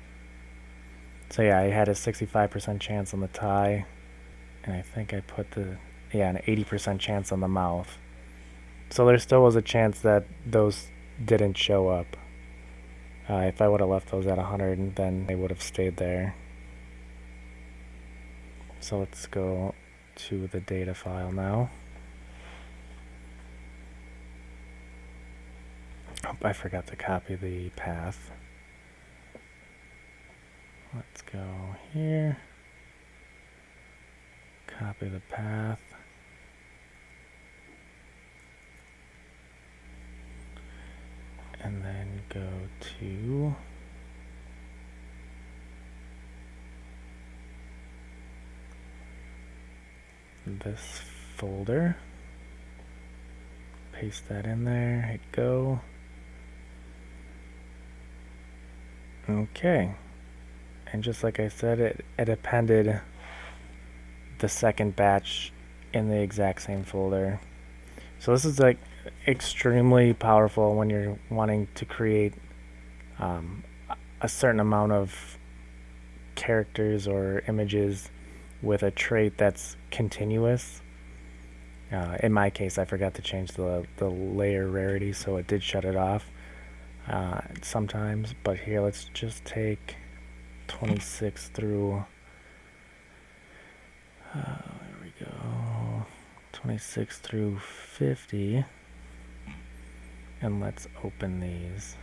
So yeah, I had a 65% chance on the tie, and I think I put an 80% chance on the mouth. So there still was a chance that those didn't show up. If I would have left those at 100, then they would have stayed there. So let's go to the data file now. Oh, I forgot to copy the path. Let's go here. Copy the path. And then go to this folder, paste that in there, hit go. Okay, and just like I said, it appended the second batch in the exact same folder. So this is like extremely powerful when you're wanting to create a certain amount of characters or images with a trait that's continuous. In my case, I forgot to change the layer rarity, so it did shut it off sometimes. But here, let's just take 26 through, there we go, 26 through 50, and let's open these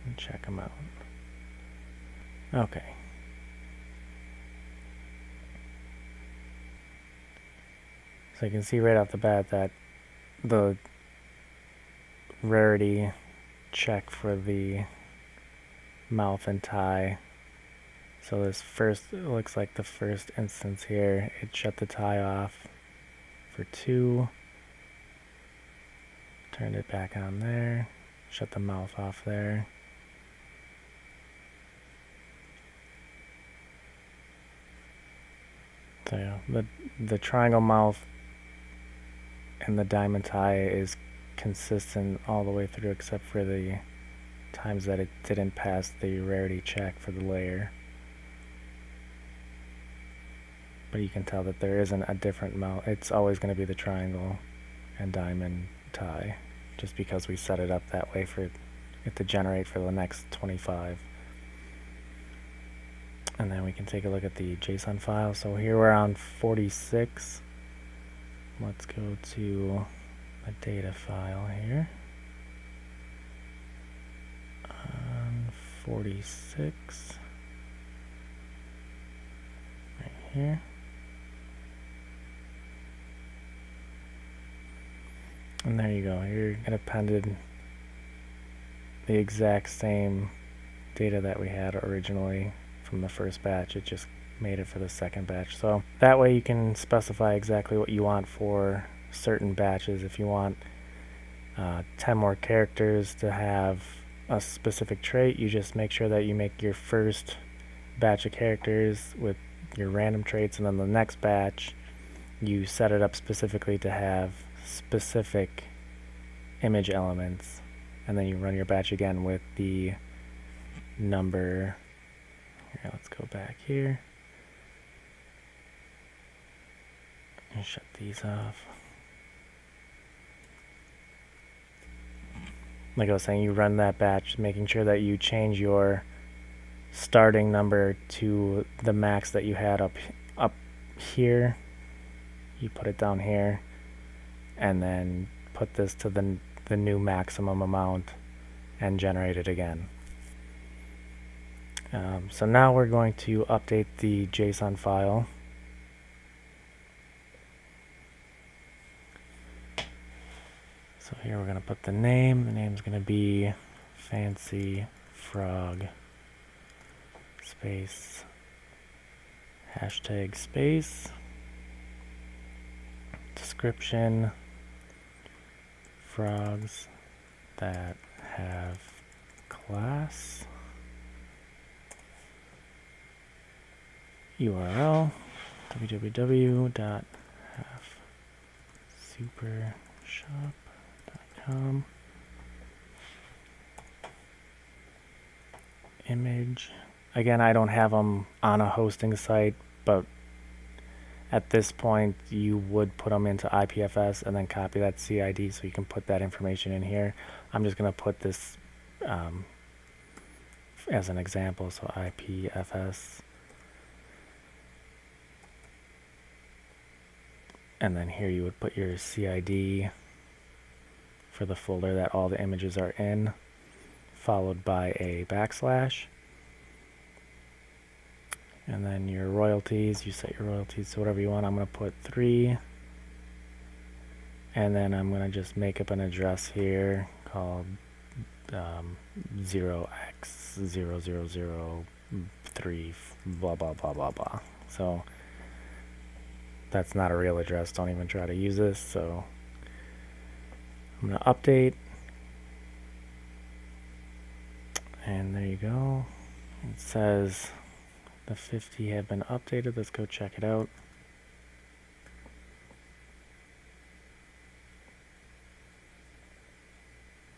and check them out. Okay. So you can see right off the bat that the rarity check for the mouth and tie. So this first, it looks like the first instance here, it shut the tie off for 2, turned it back on there, shut the mouth off there. So yeah, the triangle mouth and the diamond tie is consistent all the way through except for the times that it didn't pass the rarity check for the layer. But you can tell that there isn't a different mouth. It's always going to be the triangle and diamond tie, just because we set it up that way for it to generate for the next 25. And then we can take a look at the JSON file. So here we're on 46. Let's go to the data file here. On 46. Right here. And there you go. Here it appended the exact same data that we had originally from the first batch. It just made it for the second batch. So that way you can specify exactly what you want for certain batches. If you want 10 more characters to have a specific trait, you just make sure that you make your first batch of characters with your random traits, and then the next batch you set it up specifically to have specific image elements, and then you run your batch again with the number. Here, let's go back here and shut these off. Like I was saying, you run that batch, making sure that you change your starting number to the max that you had up here. You put it down here, and then put this to the new maximum amount and generate it again. So now we're going to update the JSON file. So here we're going to put the name. The name's going to be Fancy Frog space hashtag space description frogs that have class URL www.halfsupershop.com image. Again, I don't have them on a hosting site, but at this point you would put them into IPFS and then copy that CID so you can put that information in here. I'm just going to put this as an example, so IPFS. And then here you would put your CID for the folder that all the images are in, followed by a backslash. And then your royalties, you set your royalties to whatever you want. I'm going to put 3. And then I'm going to just make up an address here called 0x0003 blah blah blah blah blah. So that's not a real address. Don't even try to use this. So I'm going to update. And there you go. It says the 50 have been updated. Let's go check it out.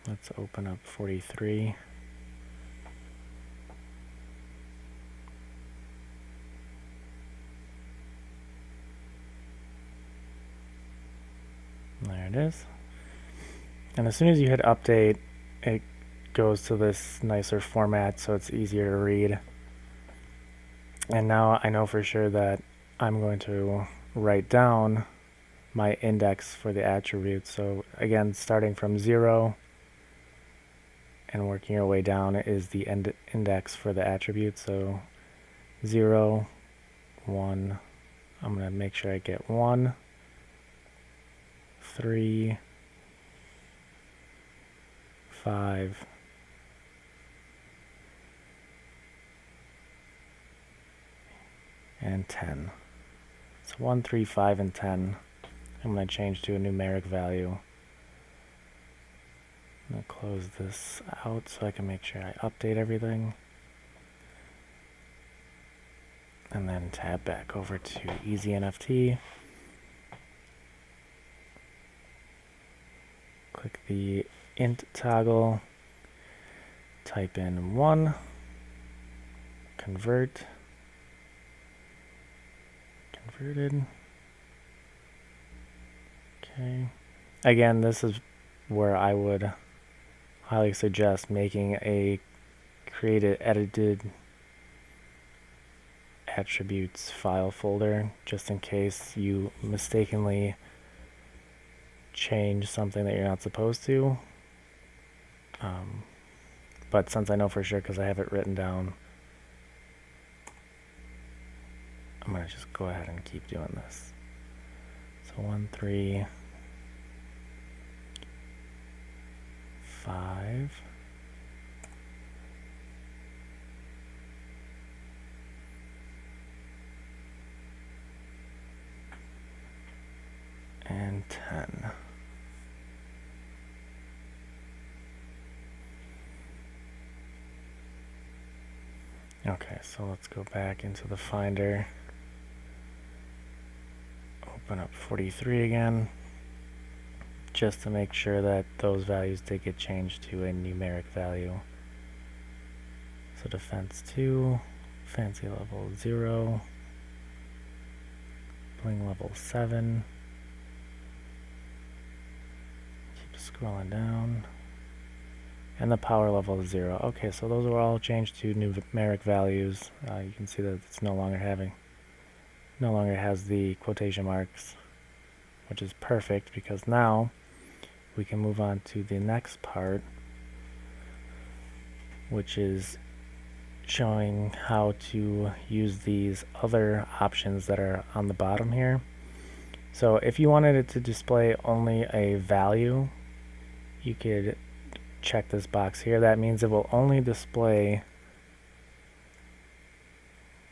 Let's open up 43. it is. And as soon as you hit update, it goes to this nicer format so it's easier to read. And now I know for sure that I'm going to write down my index for the attribute. So again, starting from 0 and working your way down is the index for the attribute. So 0, 1, I'm going to make sure I get 1, 3, 5, and 10. So 1, 3, 5, and 10. I'm going to change to a numeric value. I'm going to close this out so I can make sure I update everything. And then tab back over to Easy NFT. Click the int toggle, type in 1, converted. Okay. Again, this is where I would highly suggest making a created edited attributes file folder, just in case you mistakenly change something that you're not supposed to. But since I know for sure because I have it written down, I'm going to just go ahead and keep doing this. So 1, 3, 5. And 10. Okay, so let's go back into the Finder. Open up 43 again, just to make sure that those values did get changed to a numeric value. So defense 2, fancy level 0, bling level 7. Keep scrolling down. And the power level is 0. Okay, so those were all changed to numeric values. You can see that it's no longer has the quotation marks, which is perfect because now we can move on to the next part, which is showing how to use these other options that are on the bottom here. So if you wanted it to display only a value, you could check this box here. That means it will only display,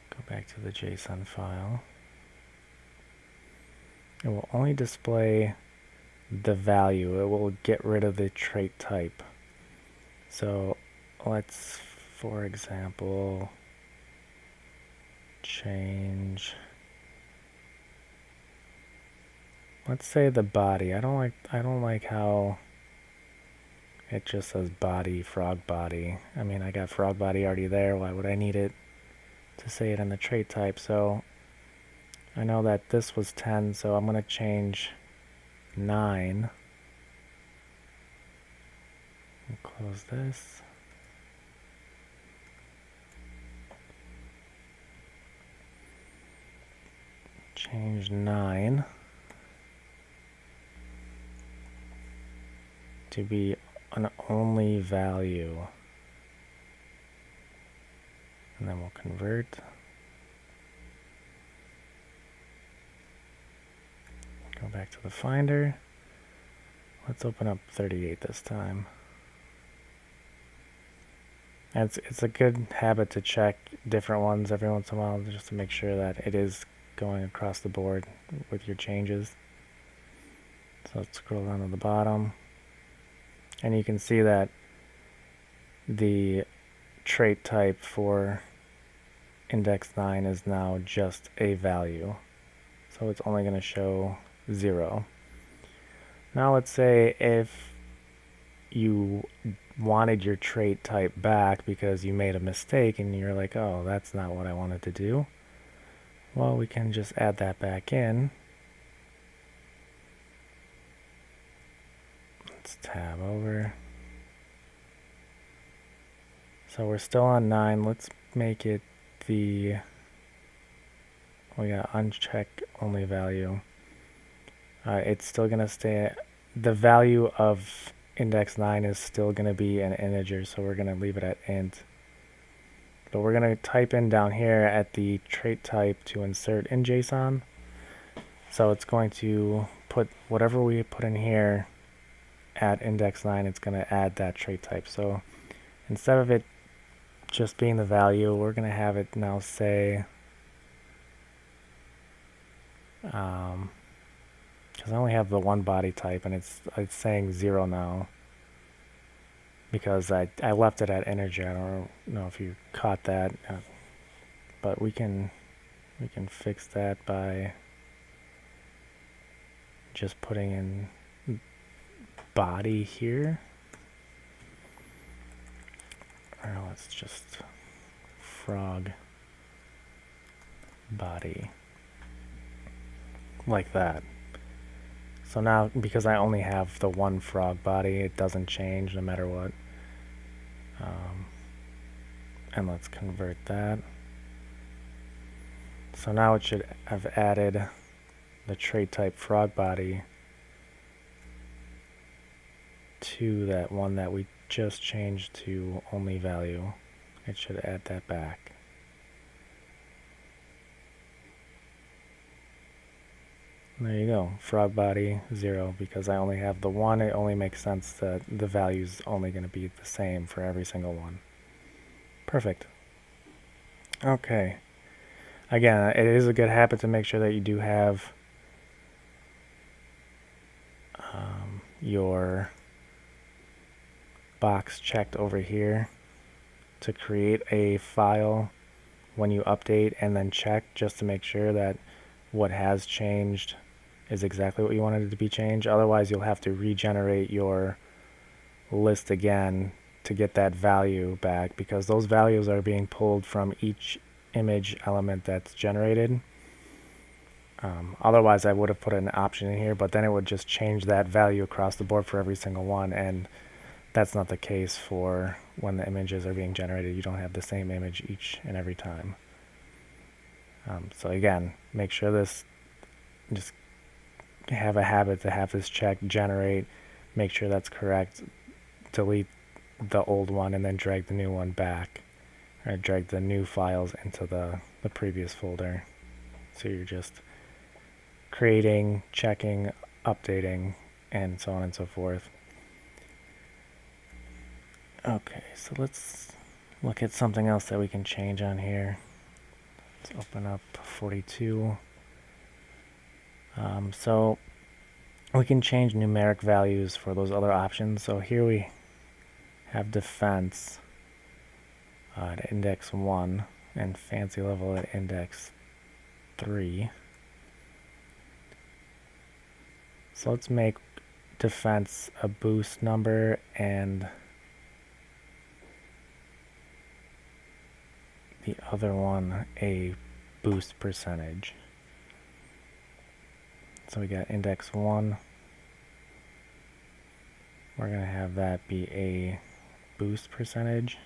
go back to the JSON file, it will only display the value. It will get rid of the trait type. So let's, for example, change, let's say the body. I don't like how it just says body, frog body. I mean, I got frog body already there. Why would I need it to say it in the trait type? So I know that this was 10, so I'm going to change 9. And close this. Change 9 to be an only value. And then we'll convert. Go back to the Finder. Let's open up 38 this time. And it's a good habit to check different ones every once in a while just to make sure that it is going across the board with your changes. So let's scroll down to the bottom. And you can see that the trait type for index 9 is now just a value. So it's only going to show 0. Now let's say if you wanted your trait type back because you made a mistake and you're like, oh, that's not what I wanted to do. Well, we can just add that back in. Let's tab over. So we're still on 9. Let's make it we got uncheck only value. It's still going to stay, the value of index 9 is still going to be an integer, so we're going to leave it at int. But we're going to type in down here at the trait type to insert in JSON. So it's going to put whatever we put in here at index 9, it's going to add that trait type. So instead of it just being the value, we're going to have it now say, because I only have the one body type and it's saying 0 now because I left it at integer. I don't know if you caught that, but we can fix that by just putting in body here. Or let's just frog body like that. So now, because I only have the one frog body, it doesn't change no matter what. And let's convert that. So now it should have added the trait type frog body to that one that we just changed to only value. It should add that back. There you go, frog body 0, because I only have the one. It only makes sense that the value's only going to be the same for every single one. Perfect. Okay. Again, it is a good habit to make sure that you do have your box checked over here to create a file when you update, and then check just to make sure that what has changed is exactly what you wanted it to be changed. Otherwise, you'll have to regenerate your list again to get that value back, because those values are being pulled from each image element that's generated. Otherwise, I would have put an option in here, but then it would just change that value across the board for every single one, and that's not the case for when the images are being generated. You don't have the same image each and every time. So again, make sure this, just have a habit to have this check, generate, make sure that's correct, delete the old one, and then drag the new one back, or drag the new files into the previous folder. So you're just creating, checking, updating, and so on and so forth. Okay, so let's look at something else that we can change on here. Let's open up 42. So we can change numeric values for those other options. So here we have defense at index 1 and fancy level at index 3. So let's make defense a boost number and the other one a boost percentage. So we got index 1. We're going to have that be a boost percentage.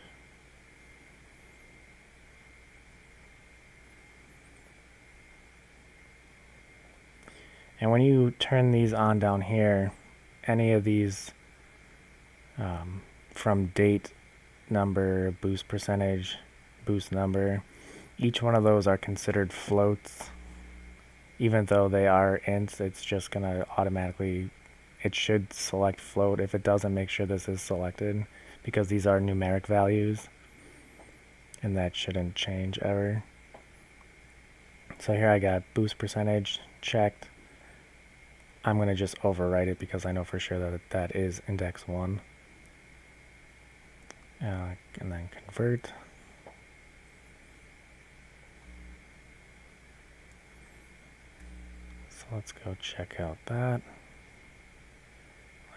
And when you turn these on down here, any of these from date number, boost percentage, boost number, each one of those are considered floats. Even though they are ints, it's just going to automatically, it should select float. If it doesn't, make sure this is selected, because these are numeric values, and that shouldn't change ever. So here I got boost percentage checked. I'm going to just overwrite it because I know for sure that that is index 1. And then convert. So let's go check out that.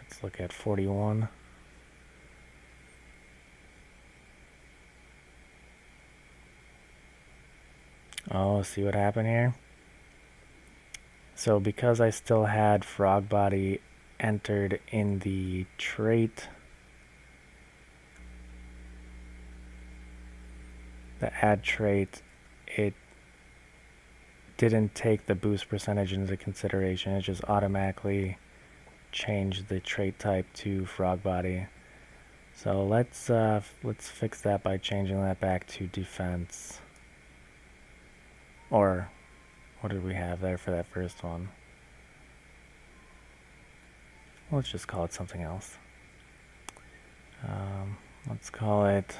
Let's look at 41. Oh, see what happened here? So because I still had frog body entered in the trait, the add trait, it didn't take the boost percentage into consideration. It just automatically changed the trait type to frog body. So let's fix that by changing that back to defense. Or what did we have there for that first one? Let's just call it something else. Let's call it,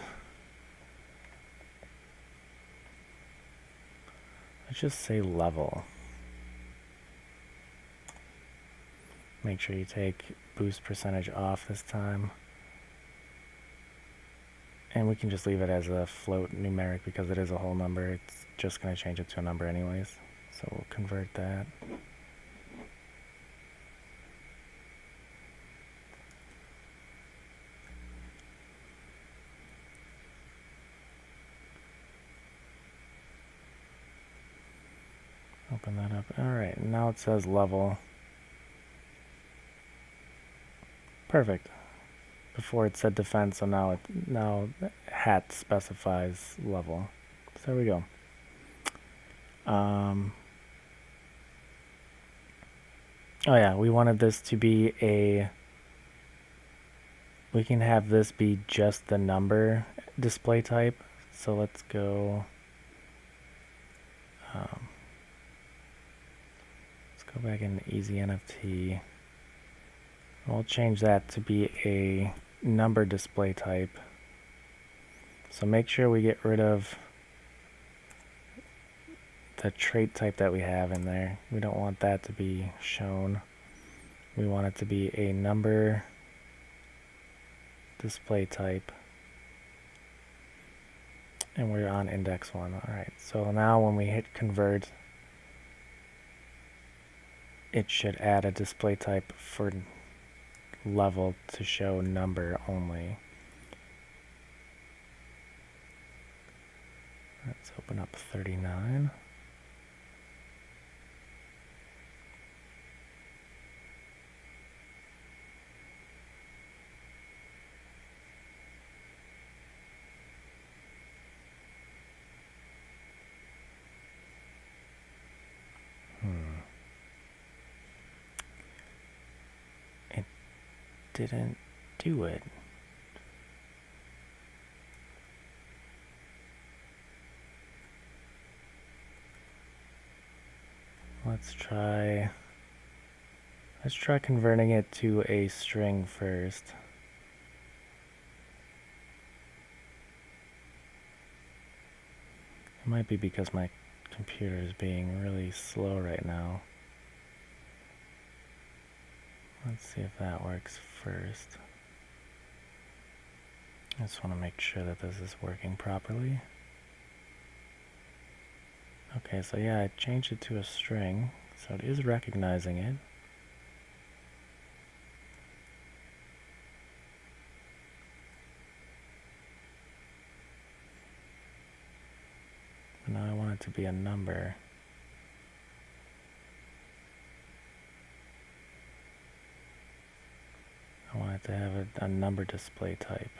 let's just say level. Make sure you take boost percentage off this time. And we can just leave it as a float numeric because it is a whole number. It's just going to change it to a number anyways. So we'll convert that. Open that up. Alright, now it says level. Perfect. Before it said defense, so now hat specifies level. So there we go. Oh yeah, we wanted this to be we can have this be just the number display type. So let's go, back into easy NFT. We'll change that to be a number display type. So make sure we get rid of the trait type that we have in there. We don't want that to be shown. We want it to be a number display type. And we're on index 1. Alright, so now when we hit convert, it should add a display type for level to show number only. Let's open up 39. It didn't do it. Let's try converting it to a string first. It might be because my computer is being really slow right now. Let's see if that works first. I just want to make sure that this is working properly. Okay, so yeah, I changed it to a string, so it is recognizing it. But now I want it to be a number. I want it to have a number display type.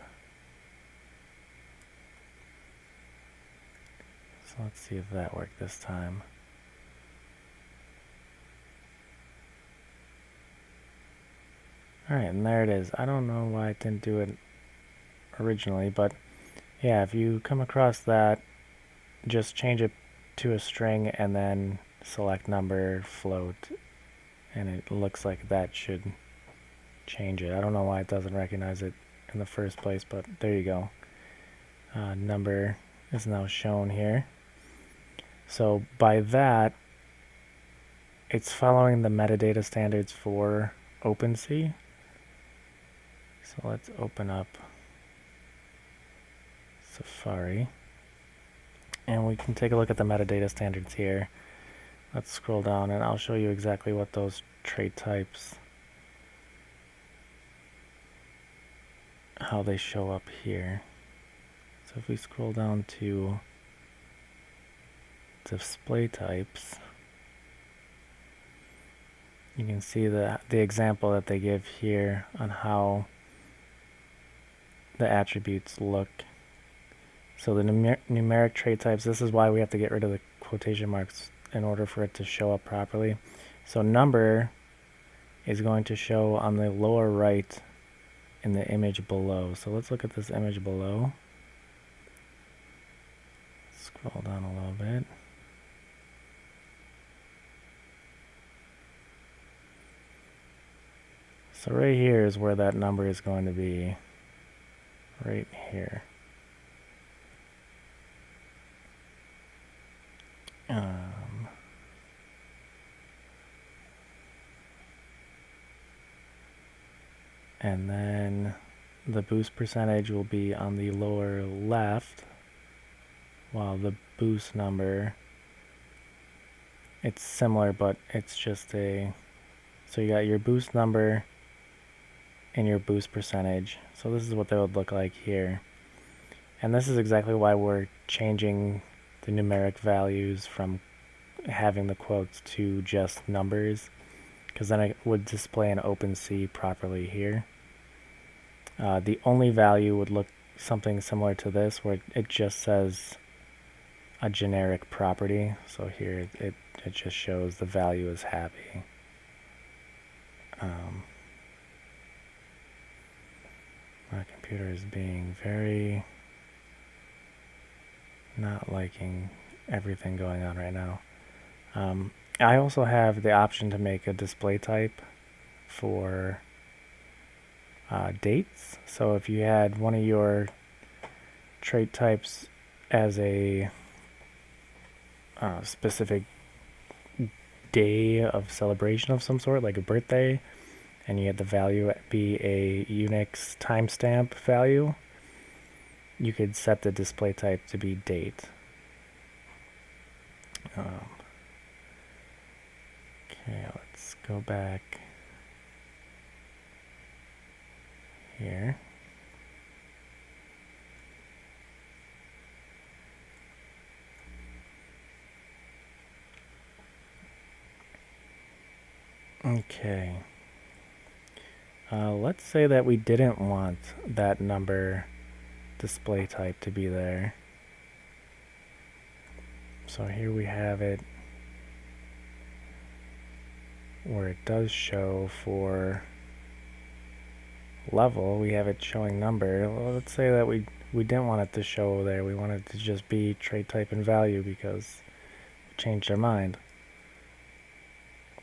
So let's see if that worked this time. Alright, and there it is. I don't know why it didn't do it originally, but yeah, if you come across that, just change it to a string and then select number, float, and it looks like that should change it. I don't know why it doesn't recognize it in the first place, but there you go. Number is now shown here. So by that, it's following the metadata standards for OpenSea. So let's open up Safari. And we can take a look at the metadata standards here. Let's scroll down and I'll show you exactly what those trait types, how they show up here. So if we scroll down to display types, you can see the example that they give here on how the attributes look. So the numeric trait types, this is why we have to get rid of the quotation marks in order for it to show up properly. So number is going to show on the lower right in the image below. So let's look at this image below. Scroll down a little bit. So right here is where that number is going to be. Right here. And then the boost percentage will be on the lower left, while the boost number, it's similar, but it's just a, so you got your boost number and your boost percentage. So this is what they would look like here. And this is exactly why we're changing the numeric values from having the quotes to just numbers, because then it would display an OpenC properly here. The only value would look something similar to this, where it just says a generic property. So here it just shows the value is happy. My computer is being very not liking everything going on right now. I also have the option to make a display type for dates. So if you had one of your trait types as a specific day of celebration of some sort, like a birthday, and you had the value be a Unix timestamp value, you could set the display type to be date. Okay, let's go back here. Okay. Let's say that we didn't want that number display type to be there. So here we have it where it does show for level. We have it showing number. Well, let's say that we didn't want it to show there. We wanted it to just be trait type and value because we changed our mind.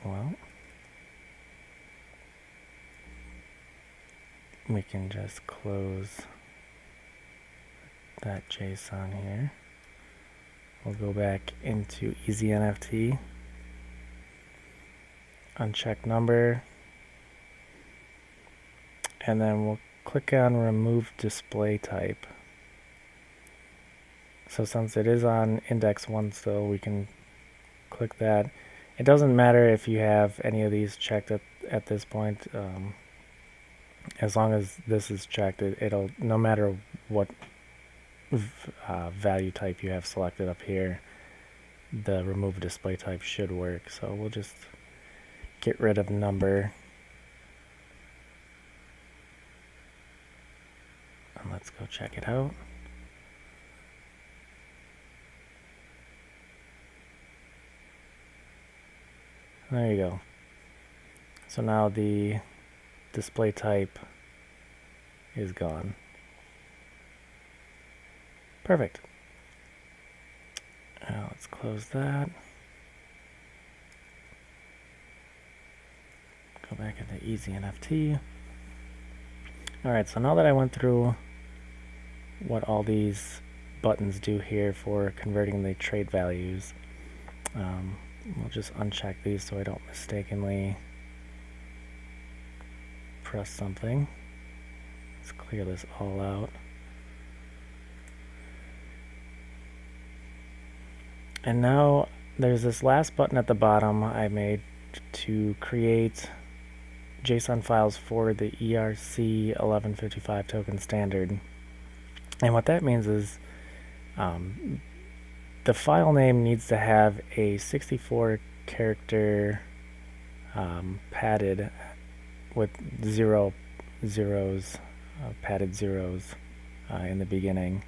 Well, we can just close that JSON here. We'll go back into Easy NFT, uncheck number, and then we'll click on Remove Display Type. So since it is on index 1 still, we can click that. It doesn't matter if you have any of these checked at this point. As long as this is checked, it'll, no matter what value type you have selected up here, the remove display type should work. So we'll just get rid of number. And let's go check it out. There you go. So now the display type is gone. Perfect. Now let's close that. Go back into Easy NFT. Alright, so now that I went through what all these buttons do here for converting the trait values, we'll just uncheck these so I don't mistakenly press something. Let's clear this all out. And now there's this last button at the bottom I made to create JSON files for the ERC 1155 token standard. And what that means is the file name needs to have a 64 character padded with zeros, padded zeros in the beginning.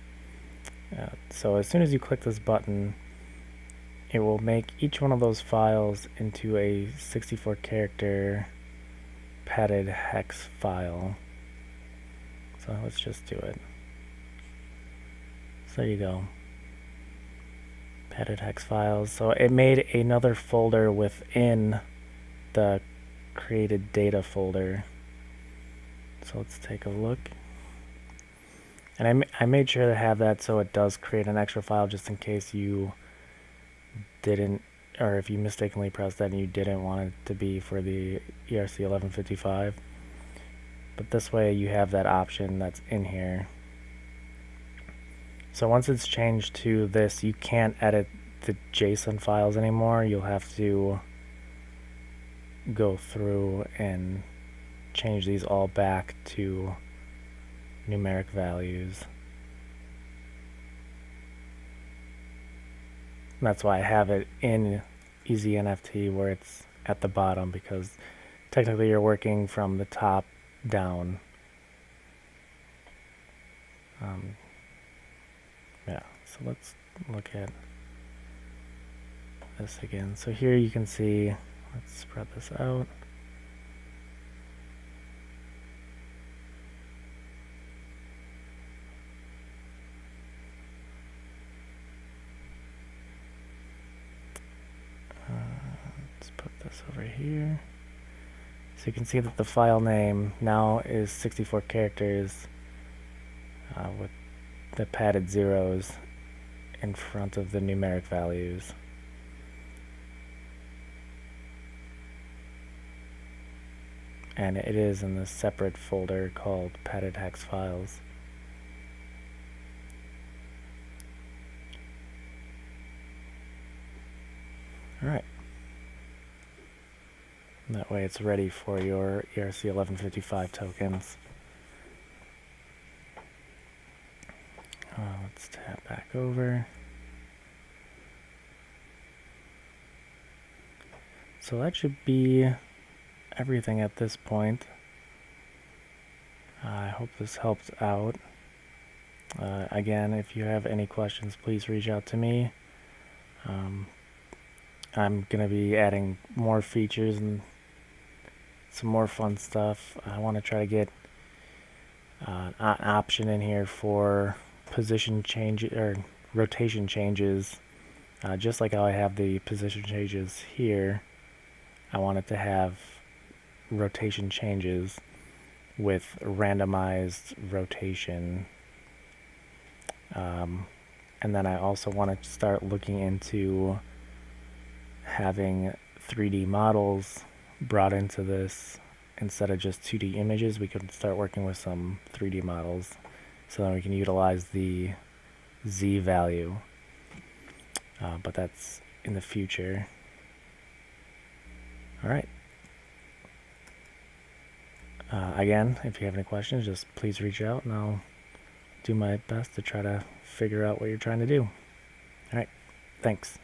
So as soon as you click this button, it will make each one of those files into a 64 character padded hex file. So let's just do it. So there you go. Padded hex files. So it made another folder within the created data folder. So let's take a look. And I made sure to have that so it does create an extra file just in case you didn't, or if you mistakenly pressed that and you didn't want it to be for the ERC 1155. But this way you have that option that's in here. So once it's changed to this, you can't edit the JSON files anymore. You'll have to go through and change these all back to numeric values. And that's why I have it in Easy NFT where it's at the bottom, because technically you're working from the top down. Yeah, so let's look at this again. So here you can see, let's spread this out. Let's put this over here. So you can see that the file name now is 64 characters with the padded zeros in front of the numeric values. And it is in this separate folder called padded hex files. Alright. That way it's ready for your ERC 1155 tokens. Let's tap back over. So that should be everything at this point. I hope this helped out. Again, if you have any questions, please reach out to me. I'm going to be adding more features and some more fun stuff. I want to try to get an option in here for position change or rotation changes, just like how I have the position changes here. I want it to have rotation changes with randomized rotation, and then I also want to start looking into having 3D models brought into this. Instead of just 2D images, we could start working with some 3D models, so then we can utilize the Z value, but that's in the future. Alright. Again, if you have any questions, just please reach out and I'll do my best to try to figure out what you're trying to do. Alright, thanks.